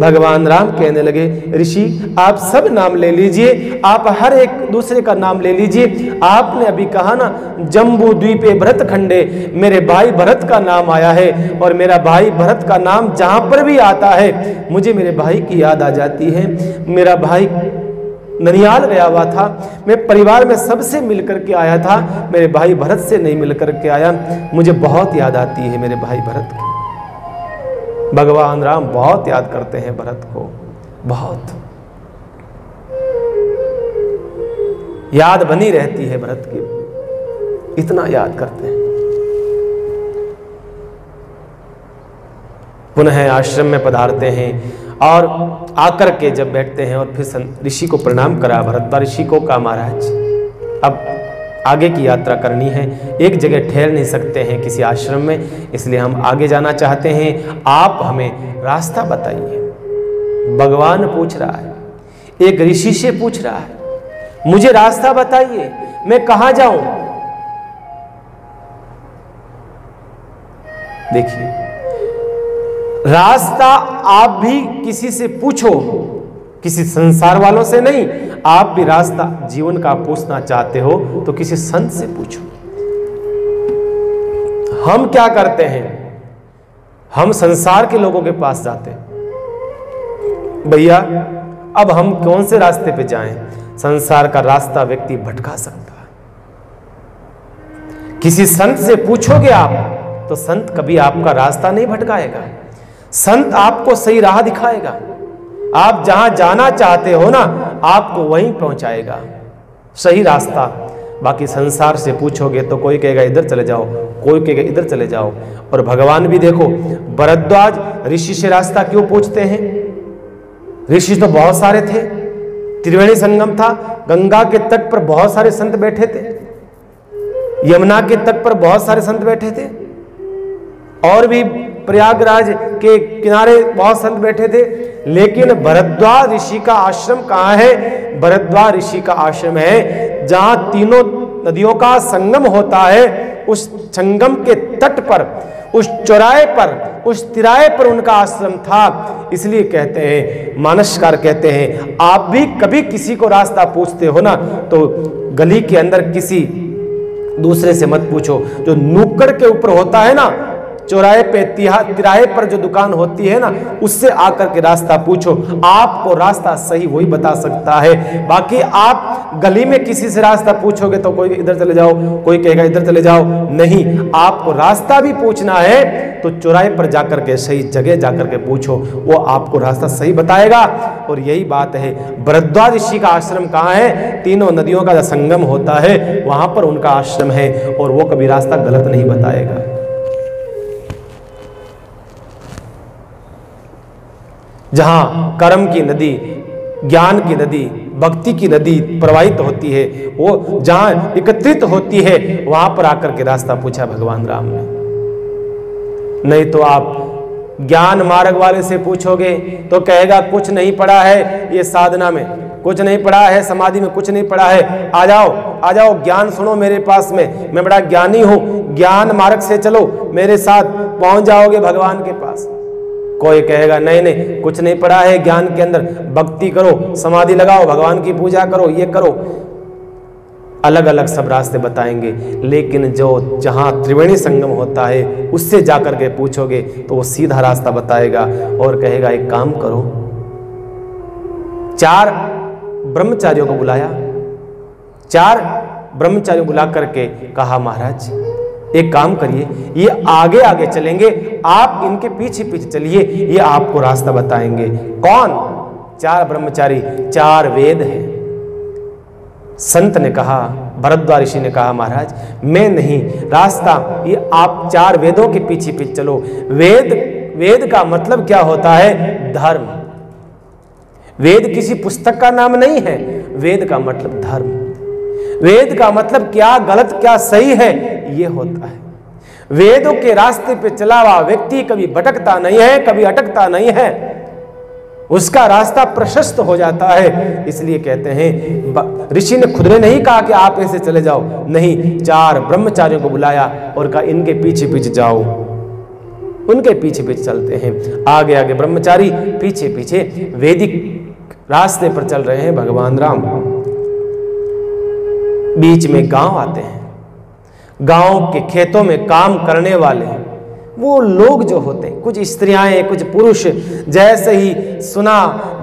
भगवान राम कहने लगे, ऋषि आप सब नाम ले लीजिए, आप हर एक दूसरे का नाम ले लीजिए। आपने अभी कहा ना जम्बू द्वीपे भरत खंडे, मेरे भाई भरत का नाम आया है, और मेरा भाई भरत का नाम जहां पर भी आता है मुझे मेरे भाई की याद आ जाती है। मेरा भाई ननिहाल गया हुआ था, मैं परिवार में सबसे मिलकर के आया था, मेरे भाई भरत से नहीं मिलकर के आया, मुझे बहुत याद आती है मेरे भाई भरत की। भगवान राम बहुत याद करते हैं भरत को, बहुत याद बनी रहती है भरत की, इतना याद करते हैं। पुनः आश्रम में पधारते हैं और आकर के जब बैठते हैं और फिर ऋषि को प्रणाम करा, भरद्वाज ऋषि को कहा, महाराज अब आगे की यात्रा करनी है, एक जगह ठहर नहीं सकते हैं किसी आश्रम में, इसलिए हम आगे जाना चाहते हैं। आप हमें रास्ता बताइए। भगवान पूछ रहा है, एक ऋषि से पूछ रहा है, मुझे रास्ता बताइए, मैं कहां जाऊं। देखिए, रास्ता आप भी किसी से पूछो, किसी संसार वालों से नहीं। आप भी रास्ता जीवन का पूछना चाहते हो तो किसी संत से पूछो। हम क्या करते हैं, हम संसार के लोगों के पास जाते हैं, भैया अब हम कौन से रास्ते पे जाएं। संसार का रास्ता व्यक्ति भटका सकता है। किसी संत से पूछोगे आप तो संत कभी आपका रास्ता नहीं भटकाएगा, संत आपको सही राह दिखाएगा। आप जहां जाना चाहते हो ना, आपको वहीं पहुंचाएगा, सही रास्ता। बाकी संसार से पूछोगे तो कोई कहेगा इधर चले जाओ, कोई कहेगा इधर चले जाओ। और भगवान भी देखो, भरद्वाज ऋषि से रास्ता क्यों पूछते हैं। ऋषि तो बहुत सारे थे, त्रिवेणी संगम था, गंगा के तट पर बहुत सारे संत बैठे थे, यमुना के तट पर बहुत सारे संत बैठे थे, और भी प्रयागराज के किनारे बहुत संत बैठे थे। लेकिन भरद्वाज ऋषि का आश्रम कहाँ है। भरद्वाज ऋषि का आश्रम है जहां तीनों नदियों का संगम होता है। उस संगम के तट पर, उस चौराहे पर, उस तिराहे पर उनका आश्रम था। इसलिए कहते हैं, मानसकार कहते हैं, आप भी कभी किसी को रास्ता पूछते हो ना, तो गली के अंदर किसी दूसरे से मत पूछो। जो नुक्कड़ के ऊपर होता है ना, चौराहे पे, तिराहे पर जो दुकान होती है ना, उससे आकर के रास्ता पूछो। आपको रास्ता सही वही बता सकता है। बाकी आप गली में किसी से रास्ता पूछोगे तो कोई इधर चले जाओ, कोई कहेगा इधर चले जाओ। नहीं, आपको रास्ता भी पूछना है तो चौराहे पर जाकर के, सही जगह जाकर के पूछो, वो आपको रास्ता सही बताएगा। और यही बात है, भरद्वाज ऋषि का आश्रम कहाँ है। तीनों नदियों का संगम होता है, वहां पर उनका आश्रम है, और वो कभी रास्ता गलत नहीं बताएगा। जहां कर्म की नदी, ज्ञान की नदी, भक्ति की नदी प्रवाहित होती है, वो जहां एकत्रित होती है, वहां पर आकर के रास्ता पूछा भगवान राम ने। नहीं तो आप ज्ञान मार्ग वाले से पूछोगे तो कहेगा कुछ नहीं पढ़ा है, ये साधना में कुछ नहीं पढ़ा है, समाधि में कुछ नहीं पढ़ा है, आ जाओ आ जाओ ज्ञान सुनो मेरे पास में, मैं बड़ा ज्ञानी हूं, ज्ञान मार्ग से चलो, मेरे साथ पहुंच जाओगे भगवान के पास। कोई कहेगा नहीं नहीं, कुछ नहीं पढ़ा है, ज्ञान के अंदर भक्ति करो, समाधि लगाओ, भगवान की पूजा करो, ये करो। अलग अलग सब रास्ते बताएंगे। लेकिन जो जहां त्रिवेणी संगम होता है, उससे जाकर के पूछोगे तो वो सीधा रास्ता बताएगा और कहेगा एक काम करो। 4 ब्रह्मचारियों को बुलाया, 4 ब्रह्मचारियों बुला करके कहा, महाराज एक काम करिए, ये आगे आगे चलेंगे, आप इनके पीछे पीछे चलिए, ये आपको रास्ता बताएंगे। कौन? 4 ब्रह्मचारी, 4 वेद हैं। संत ने कहा, भरद्वाज ऋषि ने कहा, महाराज मैं नहीं, रास्ता ये आप 4 वेदों के पीछे पीछे चलो। वेद का मतलब क्या होता है? धर्म। वेद किसी पुस्तक का नाम नहीं है, वेद का मतलब धर्म। वेद का मतलब क्या गलत क्या सही है ये होता है। वेदों के रास्ते पे चला हुआ व्यक्ति कभी भटकता नहीं है, कभी अटकता नहीं है, उसका रास्ता प्रशस्त हो जाता है। इसलिए कहते हैं, ऋषि ने खुद ने नहीं कहा कि आप ऐसे चले जाओ, नहीं, 4 ब्रह्मचारियों को बुलाया और कहा इनके पीछे पीछे जाओ। उनके पीछे पीछे चलते हैं, आगे आगे ब्रह्मचारी, पीछे पीछे वैदिक रास्ते पर चल रहे हैं भगवान राम। बीच में गांव आते हैं, गांव के खेतों में काम करने वाले वो लोग जो होते हैं, कुछ स्त्रियां, कुछ पुरुष, जैसे ही सुना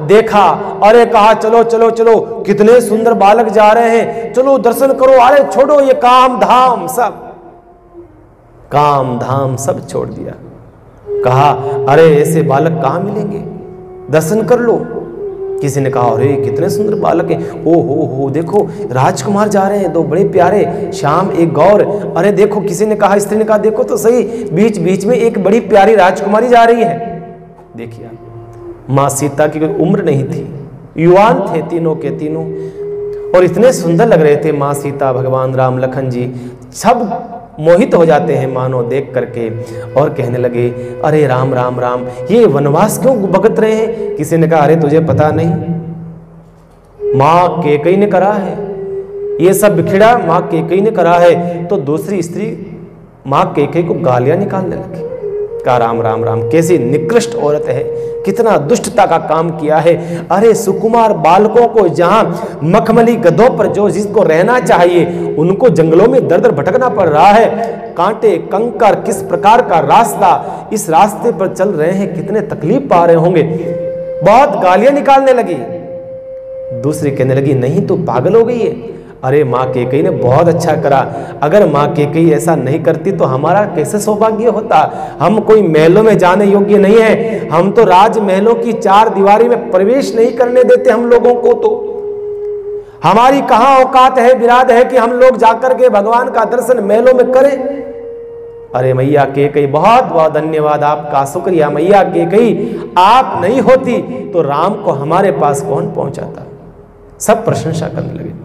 देखा, अरे कहा चलो चलो चलो, कितने सुंदर बालक जा रहे हैं, चलो दर्शन करो, अरे छोड़ो ये काम धाम सब छोड़ दिया। कहा अरे ऐसे बालक कहां मिलेंगे, दर्शन कर लो। किसी ने कहा अरे कितने सुंदर बालक हैं, ओ हो देखो राजकुमार जा रहे हैं, 2 बड़े प्यारे, श्याम एक गौर। अरे देखो, किसी ने कहा, स्त्री ने कहा देखो तो सही, बीच बीच में एक बड़ी प्यारी राजकुमारी जा रही है। देखिए, मां सीता की कोई उम्र नहीं थी, युवान थे तीनों के तीनों, और इतने सुंदर लग रहे थे माँ सीता, भगवान राम, लखन जी, सब मोहित हो जाते हैं मानो देख करके, और कहने लगे अरे राम राम राम, ये वनवास क्यों भुगत रहे हैं? किसी ने कहा अरे तुझे पता नहीं, माँ कैकेयी ने करा है, ये सब बिखड़ा माँ कैकेयी ने करा है। तो दूसरी स्त्री माँ कैकेयी को गालियां निकालने लगी। कहा राम राम राम, कैसी निकृष्ट औरत है, कितना दुष्टता का काम किया है। अरे सुकुमार बालकों को जहां मखमली गधों पर जो जिसको रहना चाहिए, उनको जंगलों में दर दर भटकना पड़ रहा है। कांटे कंकर, किस प्रकार का रास्ता, इस रास्ते पर चल रहे हैं, कितने तकलीफ पा रहे होंगे। बहुत गालियां निकालने लगी। दूसरी कहने लगी नहीं तो पागल हो गई है। अरे माँ कैकेयी ने बहुत अच्छा करा, अगर माँ कैकेयी ऐसा नहीं करती तो हमारा कैसे सौभाग्य होता। हम कोई महलों में जाने योग्य नहीं है, हम तो राजमहलों की चार दीवारी में प्रवेश नहीं करने देते हम लोगों को। तो हमारी कहाँ औकात है, बिराद है कि हम लोग जाकर के भगवान का दर्शन महलों में करें। अरे मैया कैकेयी बहुत बहुत धन्यवाद, आपका शुक्रिया मैया कैकेयी, आप नहीं होती तो राम को हमारे पास कौन पहुंचाता। सब प्रशंसा करने लगे।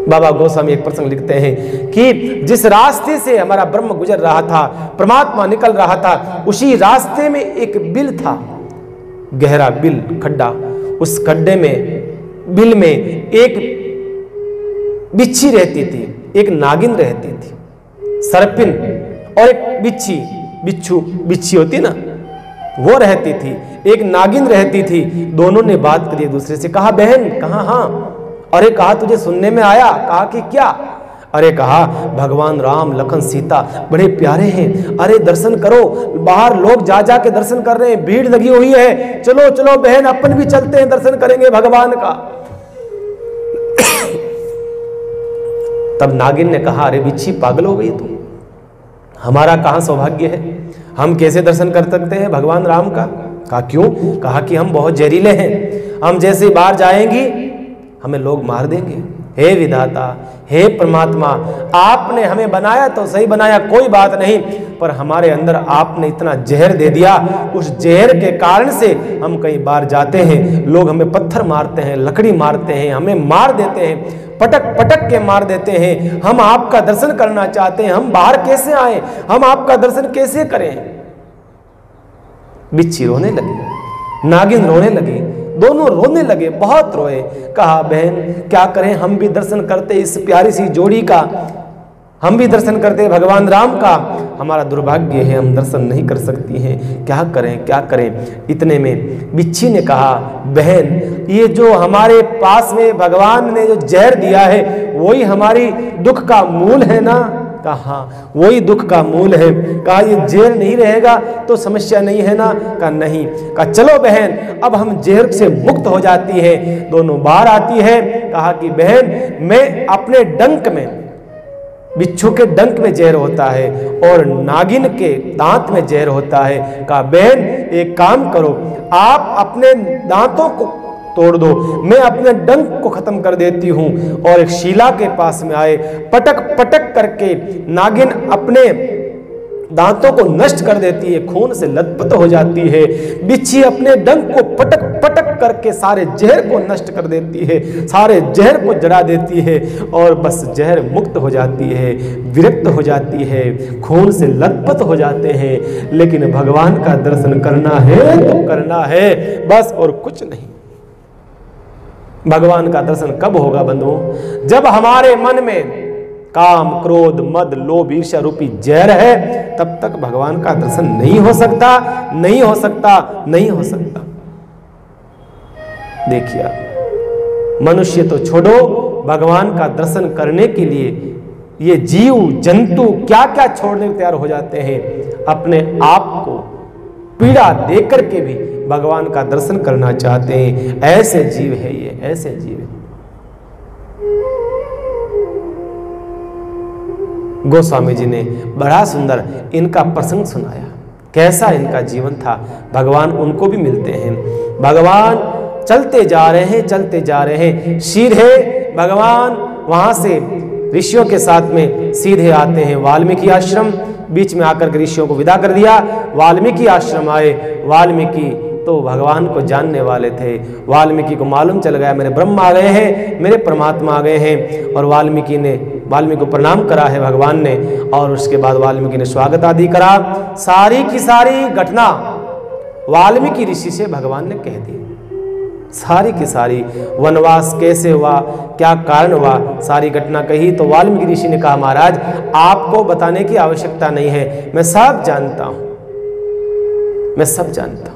बाबा गोस्वामी एक प्रसंग लिखते हैं कि जिस रास्ते से हमारा ब्रह्म गुजर रहा था, परमात्मा निकल रहा था, उसी रास्ते में एक बिल था, गहरा बिल, खड्डा। उस खड्डे में, बिल में एक बिच्छी रहती थी, एक नागिन रहती थी, सर्पिन, और एक बिच्छी होती ना, वो रहती थी, एक नागिन रहती थी। दोनों ने बात करी एक दूसरे से, कहा बहन कहाँ? हाँ। अरे कहा तुझे सुनने में आया। कहा कि क्या? अरे कहा भगवान राम, लखन, सीता बड़े प्यारे हैं, अरे दर्शन करो, बाहर लोग जा जा के दर्शन कर रहे हैं, भीड़ लगी हुई है, चलो चलो बहन अपन भी चलते हैं, दर्शन करेंगे भगवान का। तब नागिन ने कहा अरे बिच्छी पागल हो गई तुम, हमारा कहां सौभाग्य है, हम कैसे दर्शन कर सकते हैं भगवान राम का। कहा क्यों? कहा कि हम बहुत जहरीले हैं, हम जैसे बाहर जाएंगी हमें लोग मार देंगे। हे विधाता, हे परमात्मा, आपने हमें बनाया तो सही बनाया, कोई बात नहीं, पर हमारे अंदर आपने इतना जहर दे दिया, उस जहर के कारण से हम कई बार जाते हैं, लोग हमें पत्थर मारते हैं, लकड़ी मारते हैं, हमें मार देते हैं, पटक पटक के मार देते हैं। हम आपका दर्शन करना चाहते हैं, हम बाहर कैसे आए, हम आपका दर्शन कैसे करें। बिच्छी रोने लगी, नागिन रोने लगी, दोनों रोने लगे, बहुत रोए। कहा बहन क्या करें, हम भी दर्शन करते इस प्यारी सी जोड़ी का, हम भी दर्शन करते भगवान राम का, हमारा दुर्भाग्य है हम दर्शन नहीं कर सकती हैं, क्या करें क्या करें। इतने में बिच्छी ने कहा बहन ये जो हमारे पास में भगवान ने जो जहर दिया है वही हमारी दुख का मूल है ना। कहा हाँ वही दुख का मूल है। कहा ये जहर नहीं रहेगा तो समस्या नहीं है ना। कहा नहीं। कहा चलो बहन अब हम जहर से मुक्त हो जाती है। दोनों बाहर आती है। कहा कि बहन मैं अपने डंक में, बिच्छू के डंक में जहर होता है और नागिन के दांत में जहर होता है। कहा बहन एक काम करो, आप अपने दांतों को तोड़ दो, मैं अपने डंक को खत्म कर देती हूं। और एक शिला के पास में आए, पटक पटक करके नागिन अपने दांतों को नष्ट कर देती है, खून से लथपथ हो जाती है। बिच्छी अपने डंक को पटक पटक करके सारे जहर को नष्ट कर देती है, सारे जहर को जड़ा देती है और बस जहर मुक्त हो जाती है, विरक्त हो जाती है, खून से लथपथ हो जाते हैं। लेकिन भगवान का दर्शन करना है तो करना है बस, और कुछ नहीं। भगवान का दर्शन कब होगा बंधुओं? जब हमारे मन में काम, क्रोध, मद, लोभ, ईर्ष्या रूपी जहर है, तब तक भगवान का दर्शन नहीं हो सकता, नहीं हो सकता, नहीं हो सकता। देखिए मनुष्य तो छोड़ो, भगवान का दर्शन करने के लिए ये जीव जंतु क्या क्या छोड़ने को तैयार हो जाते हैं। अपने आप को पीड़ा देकर के भी भगवान का दर्शन करना चाहते हैं। ऐसे जीव है ये, ऐसे जीव है। गोस्वामी जी ने बड़ा सुंदर इनका प्रसंग सुनाया, कैसा इनका जीवन था। भगवान उनको भी मिलते हैं। भगवान चलते जा रहे हैं, चलते जा रहे हैं, सीधे भगवान वहां से ऋषियों के साथ में सीधे आते हैं वाल्मीकि आश्रम। बीच में आकर के ऋषियों को विदा कर दिया, वाल्मीकि आश्रम आए। वाल्मीकि तो भगवान को जानने वाले थे। वाल्मीकि को मालूम चल गया मेरे ब्रह्म आ गए हैं, मेरे परमात्मा आ गए हैं। और वाल्मीकि को प्रणाम करा है भगवान ने, और उसके बाद वाल्मीकि ने स्वागत आदि करा। सारी की सारी घटना वाल्मीकि ऋषि से भगवान ने कह दी, सारी की सारी, वनवास कैसे हुआ, क्या कारण हुआ, सारी घटना कही। तो वाल्मीकि ऋषि ने कहा महाराज आपको बताने की आवश्यकता नहीं है, मैं सब जानता हूं, मैं सब जानता हूं,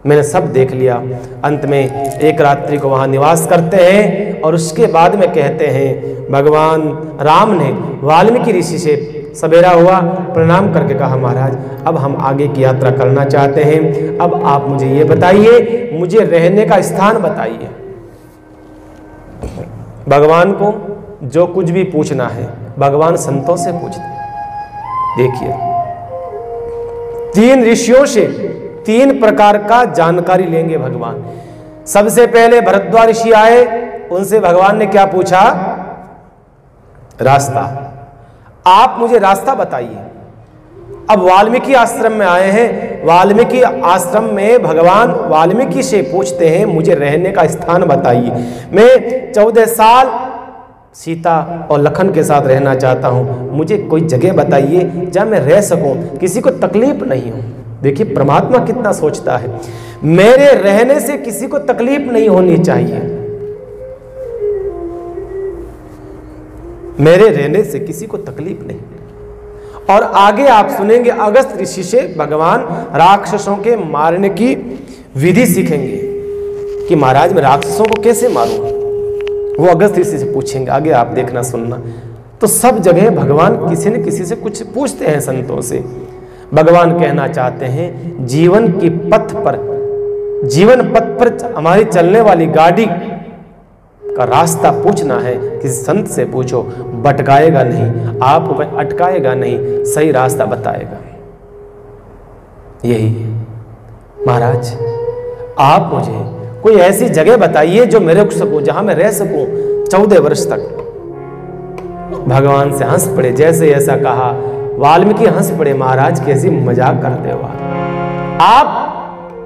मैंने सब देख लिया। अंत में एक रात्रि को वहां निवास करते हैं और उसके बाद में कहते हैं भगवान राम ने वाल्मीकि ऋषि से सवेरा हुआ, प्रणाम करके कहा महाराज अब हम आगे की यात्रा करना चाहते हैं, अब आप मुझे ये बताइए, मुझे रहने का स्थान बताइए। भगवान को जो कुछ भी पूछना है भगवान संतों से पूछते। देखिए 3 ऋषियों से 3 प्रकार का जानकारी लेंगे भगवान। सबसे पहले भरद्वाज ऋषि आए, उनसे भगवान ने क्या पूछा, रास्ता, आप मुझे रास्ता बताइए। अब वाल्मीकि आश्रम में आए हैं, वाल्मीकि आश्रम में भगवान वाल्मीकि से पूछते हैं मुझे रहने का स्थान बताइए। मैं 14 साल सीता और लखन के साथ रहना चाहता हूं, मुझे कोई जगह बताइए जहां मैं रह सकूं, किसी को तकलीफ नहीं हो। देखिए परमात्मा कितना सोचता है, मेरे रहने से किसी को तकलीफ नहीं होनी चाहिए, मेरे रहने से किसी को तकलीफ नहीं। और आगे आप सुनेंगे अगस्त ऋषि से भगवान राक्षसों के मारने की विधि सीखेंगे कि महाराज मैं राक्षसों को कैसे मारूं, वो अगस्त ऋषि से पूछेंगे। आगे आप देखना सुनना। तो सब जगह भगवान किसी न किसी से कुछ पूछते हैं संतों से। भगवान कहना चाहते हैं जीवन की पथ पर, जीवन पथ पर हमारी चलने वाली गाड़ी का रास्ता पूछना है, किसी संत से पूछो, भटकाएगा नहीं, आपको कहीं अटकाएगा नहीं, सही रास्ता बताएगा। यही है महाराज आप मुझे कोई ऐसी जगह बताइए जो मेरे को सकूं, जहां मैं रह सकूं 14 वर्ष तक। भगवान से हंस पड़े, जैसे ऐसा कहा वाल्मीकि हंस पड़े, महाराज कैसी मजाक करते हो आप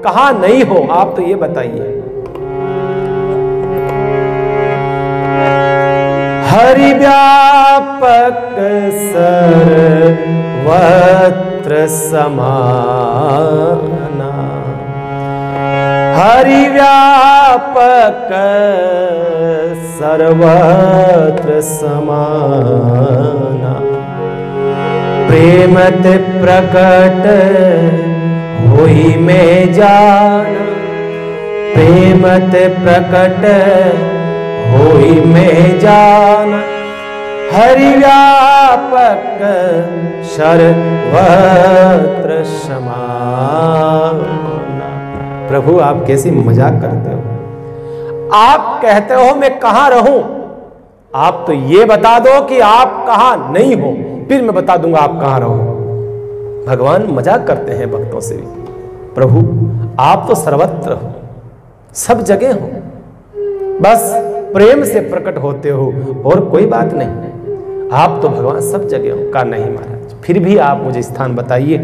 कहां नहीं हो, आप तो ये बताइए। हरि व्यापक सर्वत्र समाना, हरि व्यापक सर्वत्र समाना, प्रेम ते प्रकट होई में जाना, प्रेम ते प्रकट होई में जाना, हरि व्यापक सर्वत्र समाना। प्रभु आप कैसी मजाक करते हो, आप कहते हो मैं कहां रहूं, आप तो ये बता दो कि आप कहां नहीं हो, फिर मैं बता दूंगा आप कहां रहो। भगवान मजाक करते हैं भक्तों से भी। प्रभु आप तो सर्वत्र हो, सब जगह हो, बस प्रेम से प्रकट होते हो और कोई बात नहीं, आप तो भगवान सब जगह हो। कहा नहीं महाराज फिर भी आप मुझे स्थान बताइए।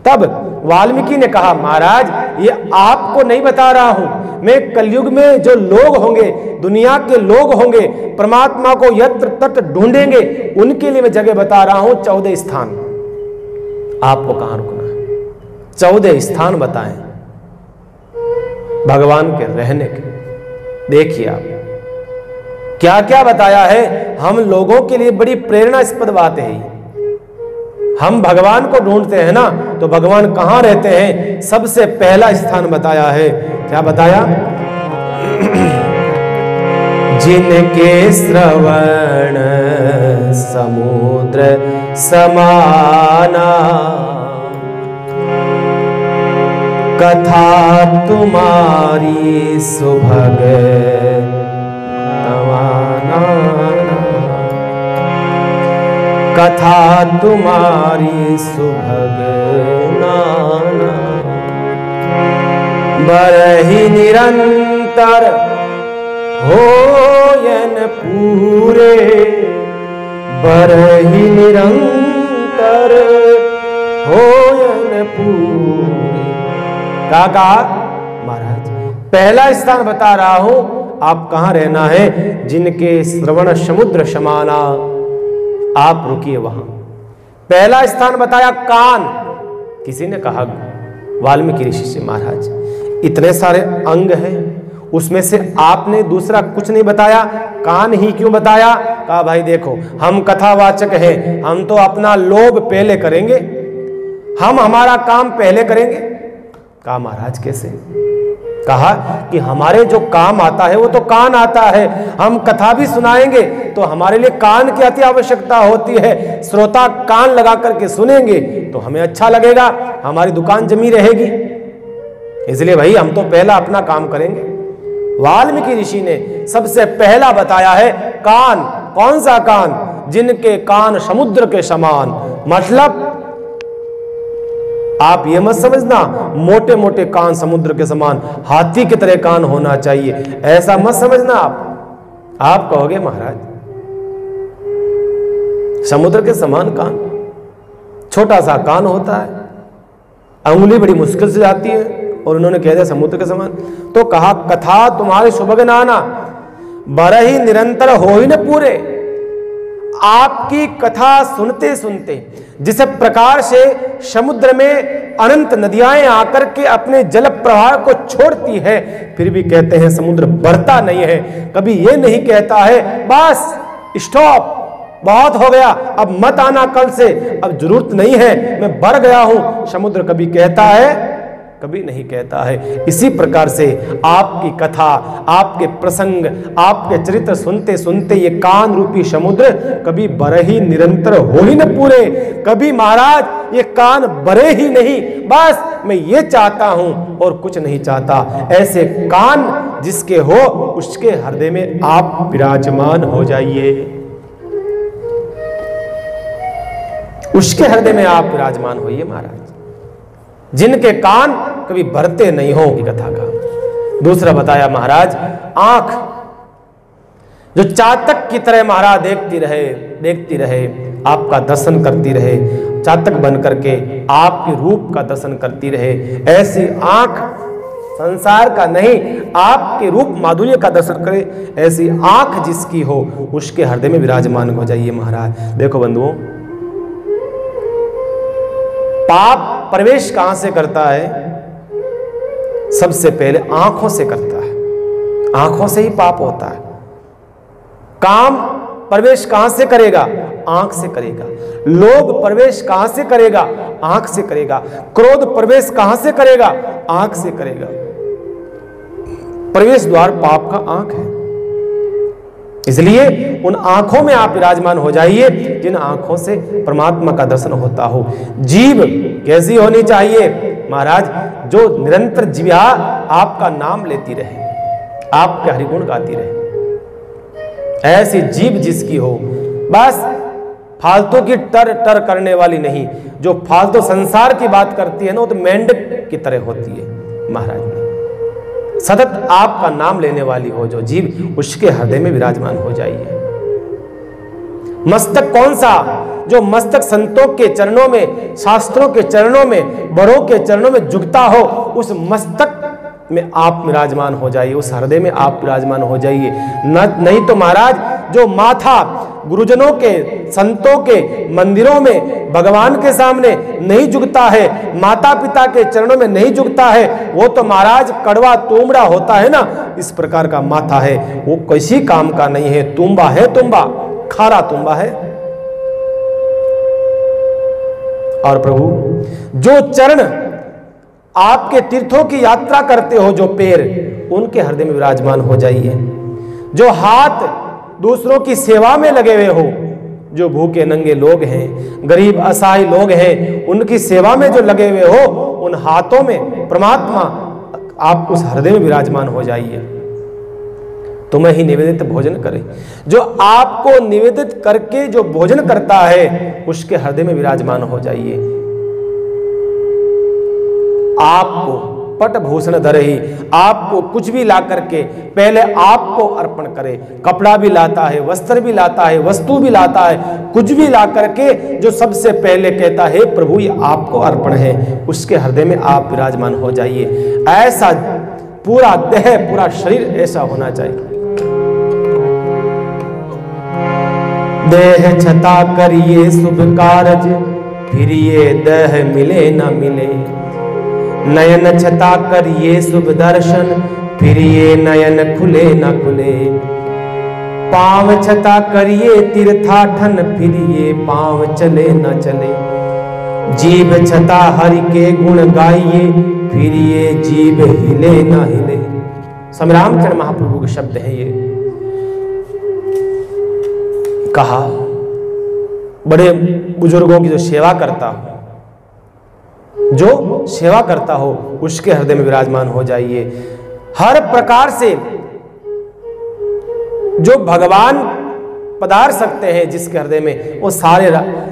तब वाल्मीकि ने कहा महाराज ये आपको नहीं बता रहा हूं, मैं कलयुग में जो लोग होंगे, दुनिया के लोग होंगे, परमात्मा को यत्र तत्र ढूंढेंगे, उनके लिए मैं जगह बता रहा हूं 14 स्थान। आपको कहां रुकना है, 14 स्थान बताएं भगवान के रहने के। देखिए आप क्या क्या बताया है, हम लोगों के लिए बड़ी प्रेरणास्पद बात है। हम भगवान को ढूंढते हैं ना, तो भगवान कहां रहते हैं, सबसे पहला स्थान बताया है। क्या बताया, जिनके श्रवण समुद्र समाना, कथा तुम्हारी सुभग तवाना, कथा तुम्हारी सुभग नाना, बरहि निरंतर होयन पूरे, बरहि निरंतर होयन पूरे। कहा पहला स्थान बता रहा हूं, आप कहां रहना है, जिनके श्रवण समुद्र समाना, आप रुकिए वहां। पहला स्थान बताया कान। किसी ने कहा वाल्मीकि ऋषि से, महाराज इतने सारे अंग हैं, उसमें से आपने दूसरा कुछ नहीं बताया, कान ही क्यों बताया? कहा भाई देखो, हम कथावाचक हैं, हम तो अपना लोभ पहले करेंगे, हम हमारा काम पहले करेंगे। कहा महाराज कैसे? कहा कि हमारे जो काम आता है वो तो कान आता है, हम कथा भी सुनाएंगे तो हमारे लिए कान की अति आवश्यकता होती है। श्रोता कान लगा करके सुनेंगे तो हमें अच्छा लगेगा, हमारी दुकान जमी रहेगी, इसलिए भाई हम तो पहला अपना काम करेंगे। वाल्मीकि ऋषि ने सबसे पहला बताया है कान। कौन सा कान? जिनके कान समुद्र के समान। मतलब आप ये मत समझना मोटे मोटे कान समुद्र के समान, हाथी की तरह कान होना चाहिए, ऐसा मत समझना। आप कहोगे महाराज समुद्र के समान कान, छोटा सा कान होता है, अंगुली बड़ी मुश्किल से जाती है, और उन्होंने कह दिया समुद्र के समान। तो कहा कथा तुम्हारे सुभग नाना, बरही निरंतर हो ही न पूरे। आपकी कथा सुनते सुनते जिस प्रकार से समुद्र में अनंत नदियां आकर के अपने जल प्रवाह को छोड़ती है, फिर भी कहते हैं समुद्र बढ़ता नहीं है, कभी ये नहीं कहता है बस स्टॉप, बहुत हो गया, अब मत आना कल से, अब जरूरत नहीं है, मैं बढ़ गया हूं। समुद्र कभी कहता है? कभी नहीं कहता है। इसी प्रकार से आपकी कथा, आपके प्रसंग, आपके चरित्र सुनते सुनते ये कान रूपी समुद्र कभी बरही निरंतर हो ही न पूरे। कभी महाराज ये कान बरे ही नहीं, बस मैं ये चाहता हूं और कुछ नहीं चाहता। ऐसे कान जिसके हो उसके हृदय में आप विराजमान हो जाइए, उसके हृदय में आप विराजमान होइए महाराज, जिनके कान कभी भरते नहीं हो की कथा का। दूसरा बताया महाराज आंख, जो चातक की तरह महाराज देखती रहे, आपका दर्शन करती रहे, चातक बन करके आपके रूप का दर्शन करती रहे। ऐसी आंख संसार का नहीं, आपके रूप माधुर्य का दर्शन करे, ऐसी आंख जिसकी हो उसके हृदय में विराजमान हो जाइए महाराज। देखो बंधुओं, पाप प्रवेश कहां से करता है? सबसे पहले आंखों से करता है, आंखों से ही पाप होता है। काम प्रवेश कहां से करेगा? आंख से करेगा। लोभ प्रवेश कहां से करेगा? आंख से करेगा। क्रोध प्रवेश कहां से करेगा? आंख से करेगा। प्रवेश द्वार पाप का आंख है, इसलिए उन आंखों में आप विराजमान हो जाइए जिन आंखों से परमात्मा का दर्शन होता हो। जीभ कैसी होनी चाहिए महाराज? जो निरंतर जिह्वा आपका नाम लेती रहे, आपके हरिगुण गाती रहे, ऐसी जीभ जिसकी हो, बस फालतू की टर टर करने वाली नहीं। जो फालतू संसार की बात करती है ना, वो तो मेंढक की तरह होती है महाराज ने। सतत आपका नाम लेने वाली हो जो जीव, उसके हृदय में विराजमान हो जाइए। मस्तक कौन सा? जो मस्तक संतों के चरणों में, शास्त्रों के चरणों में, बड़ों के चरणों में झुकता हो, उस मस्तक में आप विराजमान हो जाइए, उस हृदय में आप विराजमान हो जाइए। नहीं तो महाराज जो माथा गुरुजनों के, संतों के मंदिरों में भगवान के सामने नहीं झुकता है, माता पिता के चरणों में नहीं झुकता है, वो तो महाराज कड़वा तुमड़ा होता है ना, इस प्रकार का माथा है, वो किसी काम का नहीं है। तुम्बा है, तुम्बा खारा तुम्बा है। और प्रभु जो चरण आपके तीर्थों की यात्रा करते हो, जो पैर, उनके हृदय में विराजमान हो जाइए। जो हाथ दूसरों की सेवा में लगे हुए हो, जो भूखे नंगे लोग हैं, गरीब असहाय लोग हैं, उनकी सेवा में जो लगे हुए हो, उन हाथों में परमात्मा आप उस हृदय में विराजमान हो जाइए। तुम्हें ही निवेदित भोजन करे, जो आपको निवेदित करके जो भोजन करता है, उसके हृदय में विराजमान हो जाइए। आपको पट भूषण धरहि, आपको कुछ भी ला करके पहले आपको अर्पण करे। कपड़ा भी लाता है, वस्त्र भी लाता है, वस्तु भी लाता है, कुछ भी ला करके जो सबसे पहले कहता है प्रभु ये आपको अर्पण है, उसके हृदय में आप विराजमान हो जाइए। ऐसा पूरा देह, पूरा शरीर ऐसा होना चाहिए। देह छता करिए शुभ कारज, फिर ये देह मिले न मिले। नयन छता करिए शुभ दर्शन, फिर ये नयन खुले न खुले। पांव छता करिए तीर्थाटन, फिर ये पांव चले न चले। जीभ छता हरि के गुण गाइए, फिर ये जीभ हिले न हिले। स्वामी रामचंद्र महाप्रभु के शब्द हैं ये। कहा बड़े बुजुर्गों की जो सेवा करता हो, जो सेवा करता हो, उसके हृदय में विराजमान हो जाइए। हर प्रकार से जो भगवान पधार सकते हैं जिसके हृदय में, वो सारे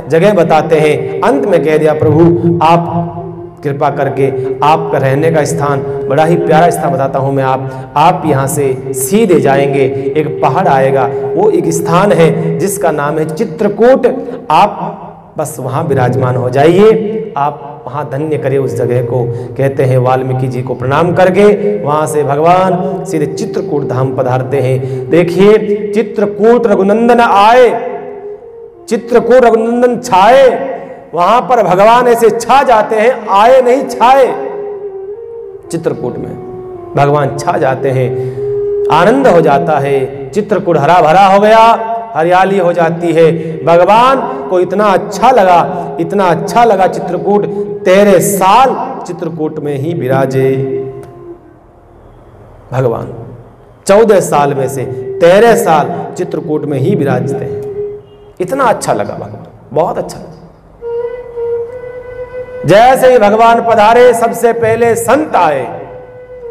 जगह बताते हैं। अंत में कह दिया प्रभु आप कृपा करके आपका रहने का स्थान बड़ा ही प्यारा स्थान बताता हूं मैं। आप यहां से सीधे जाएंगे, एक पहाड़ आएगा, वो एक स्थान है जिसका नाम है चित्रकूट। आप बस वहां विराजमान हो जाइए, आप वहां धन्य करिए उस जगह को। कहते हैं वाल्मीकि जी को प्रणाम करके वहां से भगवान सीधे चित्रकूट धाम पधारते हैं। देखिए चित्रकूट रघुनंदन आए, चित्रकूट रघुनंदन छाए, वहां पर भगवान ऐसे छा जाते हैं, आए नहीं छाए। चित्रकूट में भगवान छा जाते हैं, आनंद हो जाता है। चित्रकूट हरा भरा हो गया, हरियाली हो जाती है। भगवान को इतना अच्छा लगा, इतना अच्छा लगा चित्रकूट। 13 साल चित्रकूट में ही विराजे भगवान। 14 साल में से 13 साल चित्रकूट में ही विराजते हैं। इतना अच्छा लगा भगवान, बहुत अच्छा लगा। जैसे ही भगवान पधारे, सबसे पहले संत आए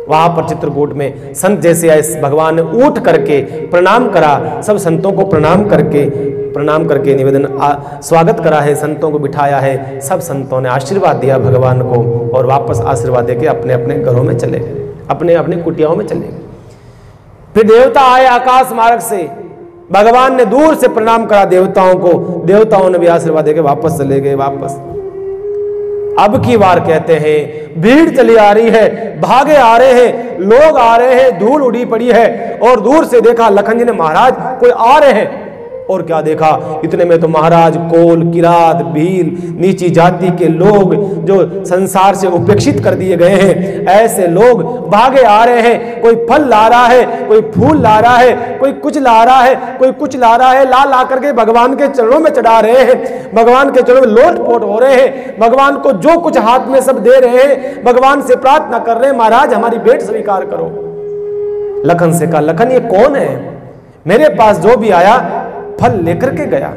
वहां पर चित्रकूट में। संत जैसे आए, भगवान ने उठ करके प्रणाम करा, सब संतों को प्रणाम करके निवेदन स्वागत करा है, संतों को बिठाया है। सब संतों ने आशीर्वाद दिया भगवान को और वापस आशीर्वाद देके अपने अपने घरों में चले गए, अपने अपने कुटियाओं में चले गए। फिर देवता आए आकाश मार्ग से, भगवान ने दूर से प्रणाम करा देवताओं को, देवताओं ने भी आशीर्वाद देके वापस चले गए। वापस अब की बार कहते हैं भीड़ चली आ रही है, भागे आ रहे हैं, लोग आ रहे हैं, धूल उड़ी पड़ी है। और दूर से देखा लखन जी ने महाराज कोई आ रहे हैं, और क्या देखा, इतने में तो महाराज कोल, किरात, भील, नीची जाति के लोग जो संसार से उपेक्षित कर दिए गए हैं, ऐसे लोग भागे आ रहे हैं। कोई फल ला रहा है, कोई फूल ला रहा है, कोई कुछ ला रहा है, कोई कुछ ला रहा है, ला करके भगवान के चरणों में चढ़ा रहे हैं, भगवान के चरणों में लोट-पोट हो रहे हैं, भगवान को जो कुछ हाथ में सब दे रहे हैं, भगवान से प्रार्थना कर रहे हैं महाराज हमारी भेंट स्वीकार करो। लखन से कहा लखन ये कौन है, मेरे पास जो भी आया फल लेकर के गया।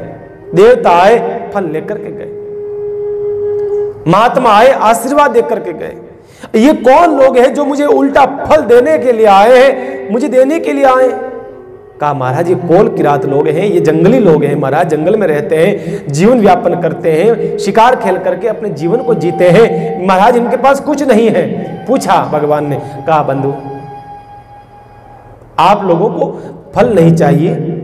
देवता आए फल लेकर के गए, महात्मा आए आशीर्वाद देकर के गए। ये कौन लोग हैं जो मुझे उल्टा फल देने के लिए आए हैं, मुझे देने के लिए आए? कहा महाराज ये कोल किरात लोग हैं, ये जंगली लोग हैं महाराज, जंगल में रहते हैं, जीवन व्यापन करते हैं, शिकार खेल करके अपने जीवन को जीते हैं महाराज, इनके पास कुछ नहीं है। पूछा भगवान ने, कहा बंधु आप लोगों को फल नहीं चाहिए,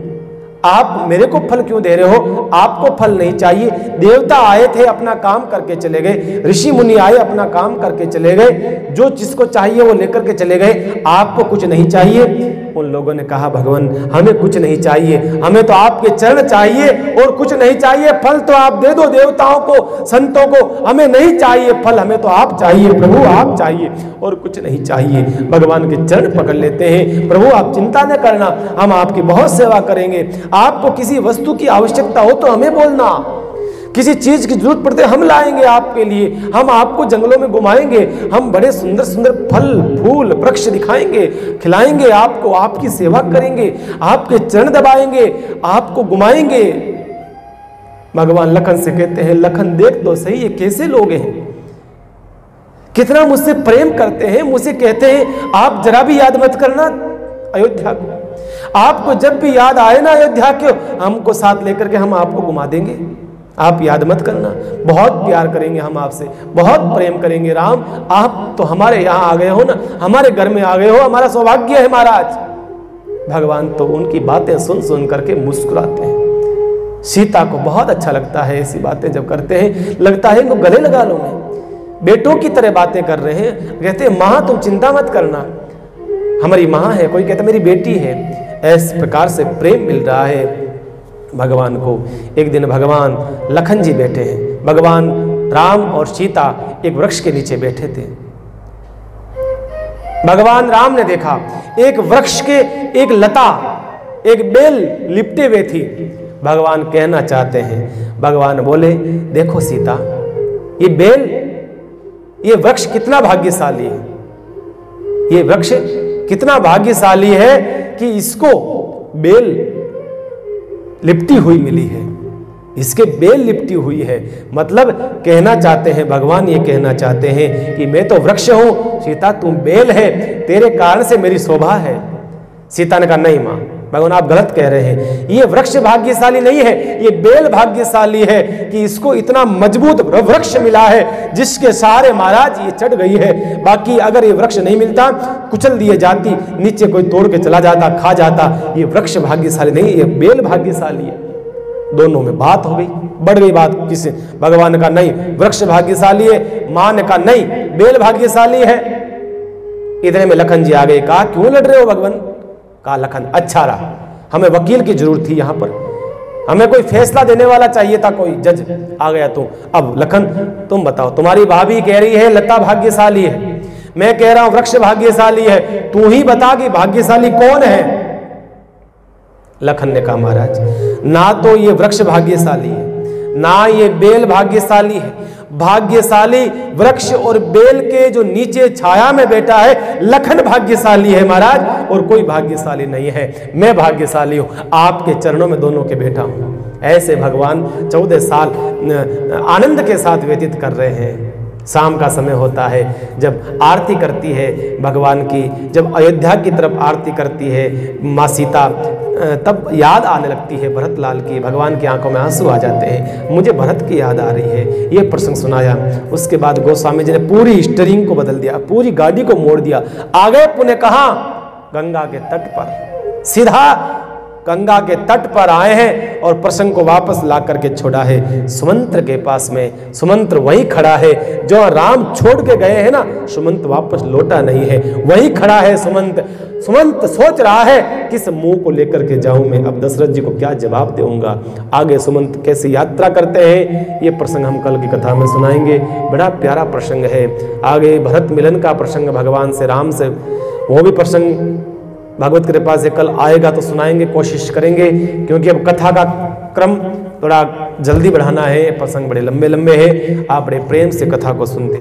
आप मेरे को फल क्यों दे रहे हो? आपको फल नहीं चाहिए। देवता आए थे अपना काम करके चले गए, ऋषि मुनि आए अपना काम करके चले गए, जो जिसको चाहिए वो लेकर के चले गए, आपको कुछ नहीं चाहिए। उन लोगों ने कहा भगवान हमें कुछ नहीं चाहिए, हमें तो आपके चरण चाहिए और कुछ नहीं चाहिए, फल तो आप दे दो देवताओं को, संतों को, हमें नहीं चाहिए फल, हमें तो आप चाहिए प्रभु, आप चाहिए और कुछ नहीं चाहिए। भगवान के चरण पकड़ लेते हैं, प्रभु आप चिंता न करना, हम आपकी बहुत सेवा करेंगे, आपको किसी वस्तु की आवश्यकता हो तो हमें बोलना, किसी चीज की जरूरत पड़ते हम लाएंगे आपके लिए, हम आपको जंगलों में घुमाएंगे, हम बड़े सुंदर सुंदर फल फूल वृक्ष दिखाएंगे, खिलाएंगे आपको, आपकी सेवा करेंगे, आपके चरण दबाएंगे, आपको घुमाएंगे। भगवान लखन से कहते हैं लखन देख तो सही ये कैसे लोग हैं, कितना मुझसे प्रेम करते हैं, मुझसे कहते हैं आप जरा भी याद मत करना अयोध्या को, आपको जब भी याद आए ना अयोध्या के, हमको साथ लेकर के हम आपको घुमा देंगे, आप याद मत करना, बहुत प्यार करेंगे हम आपसे, बहुत प्रेम करेंगे। राम आप तो हमारे यहाँ आ गए हो ना, हमारे घर में आ गए हो, हमारा सौभाग्य है महाराज। भगवान तो उनकी बातें सुन सुन करके मुस्कुराते हैं। सीता को बहुत अच्छा लगता है ऐसी बातें जब करते हैं, लगता है इनको गले लगा लो, मैं बेटों की तरह बातें कर रहे हैं। कहते हैं माँ तुम चिंता मत करना, हमारी माँ है, कोई कहता मेरी बेटी है। इस प्रकार से प्रेम मिल रहा है भगवान को। एक दिन भगवान लखन जी बैठे हैं, भगवान राम और सीता एक वृक्ष के नीचे बैठे थे। भगवान राम ने देखा एक वृक्ष के एक लता, एक बेल लिपटे हुए थी। भगवान कहना चाहते हैं, भगवान बोले देखो सीता, ये बेल, ये वृक्ष कितना भाग्यशाली है, ये वृक्ष कितना भाग्यशाली है कि इसको बेल लिपटी हुई मिली है, इसके बेल लिपटी हुई है। मतलब कहना चाहते हैं भगवान, ये कहना चाहते हैं कि मैं तो वृक्ष हूं, सीता तुम बेल है, तेरे कारण से मेरी शोभा है। सीता ने कहा नहीं मां, भगवान आप गलत कह रहे हैं, ये वृक्ष भाग्यशाली नहीं है, ये बेल भाग्यशाली है कि इसको इतना मजबूत वृक्ष मिला है जिसके सहारे महाराज ये चढ़ गई है। बाकी अगर ये वृक्ष नहीं मिलता, कुचल दिए जाती, नीचे कोई तोड़ के चला जाता, खा जाता। ये वृक्ष भाग्यशाली नहीं, ये बेल भाग्यशाली है। दोनों में बात हो गई, बढ़ गई बात। किसी भगवान ने कहा नहीं वृक्ष भाग्यशाली है, मां ने कहा नहीं बेल भाग्यशाली है। इतने में लखन जी आ गए, कहा क्यों लड़ रहे हो भगवान? कहा लखन अच्छा रहा, हमें वकील की जरूरत थी, यहां पर हमें कोई फैसला देने वाला चाहिए था, कोई जज आ गया तू। अब लखन तुम बताओ, तुम्हारी भाभी कह रही है लता भाग्यशाली है, मैं कह रहा हूं वृक्ष भाग्यशाली है, तू ही बता कि भाग्यशाली कौन है? लखन ने कहा महाराज ना तो ये वृक्ष भाग्यशाली है, ना ये बेल भाग्यशाली है। भाग्यशाली वृक्ष और बेल के जो नीचे छाया में बैठा है लखन भाग्यशाली है महाराज, और कोई भाग्यशाली नहीं है। मैं भाग्यशाली हूं, आपके चरणों में दोनों के बैठा हूं। ऐसे भगवान 14 साल आनंद के साथ व्यतीत कर रहे हैं। शाम का समय होता है, जब आरती करती है भगवान की, जब अयोध्या की तरफ आरती करती है माँ सीता, तब याद आने लगती है भरत लाल की। भगवान की आंखों में आंसू आ जाते हैं, मुझे भरत की याद आ रही है। ये प्रसंग सुनाया। उसके बाद गोस्वामी जी ने पूरी स्टीयरिंग को बदल दिया, पूरी गाड़ी को मोड़ दिया। आगे पुण्य कहां? गंगा के तट पर, सीधा गंगा के तट पर आए हैं और प्रसंग को वापस ला करके छोड़ा है सुमंत्र के पास में। सुमंत्र वहीं खड़ा है जो राम छोड़ के गए हैं ना, सुमंत वापस लौटा नहीं है, वहीं खड़ा है सुमंत। सुमंत सोच रहा है किस मुंह को लेकर के जाऊं मैं, अब दशरथ जी को क्या जवाब दूंगा। आगे सुमंत कैसे यात्रा करते हैं ये प्रसंग हम कल की कथा में सुनाएंगे। बड़ा प्यारा प्रसंग है। आगे भरत मिलन का प्रसंग भगवान से, राम से, वो भी प्रसंग भगवत कृपा से कल आएगा तो सुनाएंगे, कोशिश करेंगे, क्योंकि अब कथा का क्रम थोड़ा जल्दी बढ़ाना है। प्रसंग बड़े लंबे लंबे हैं, आप बड़े प्रेम से कथा को सुनते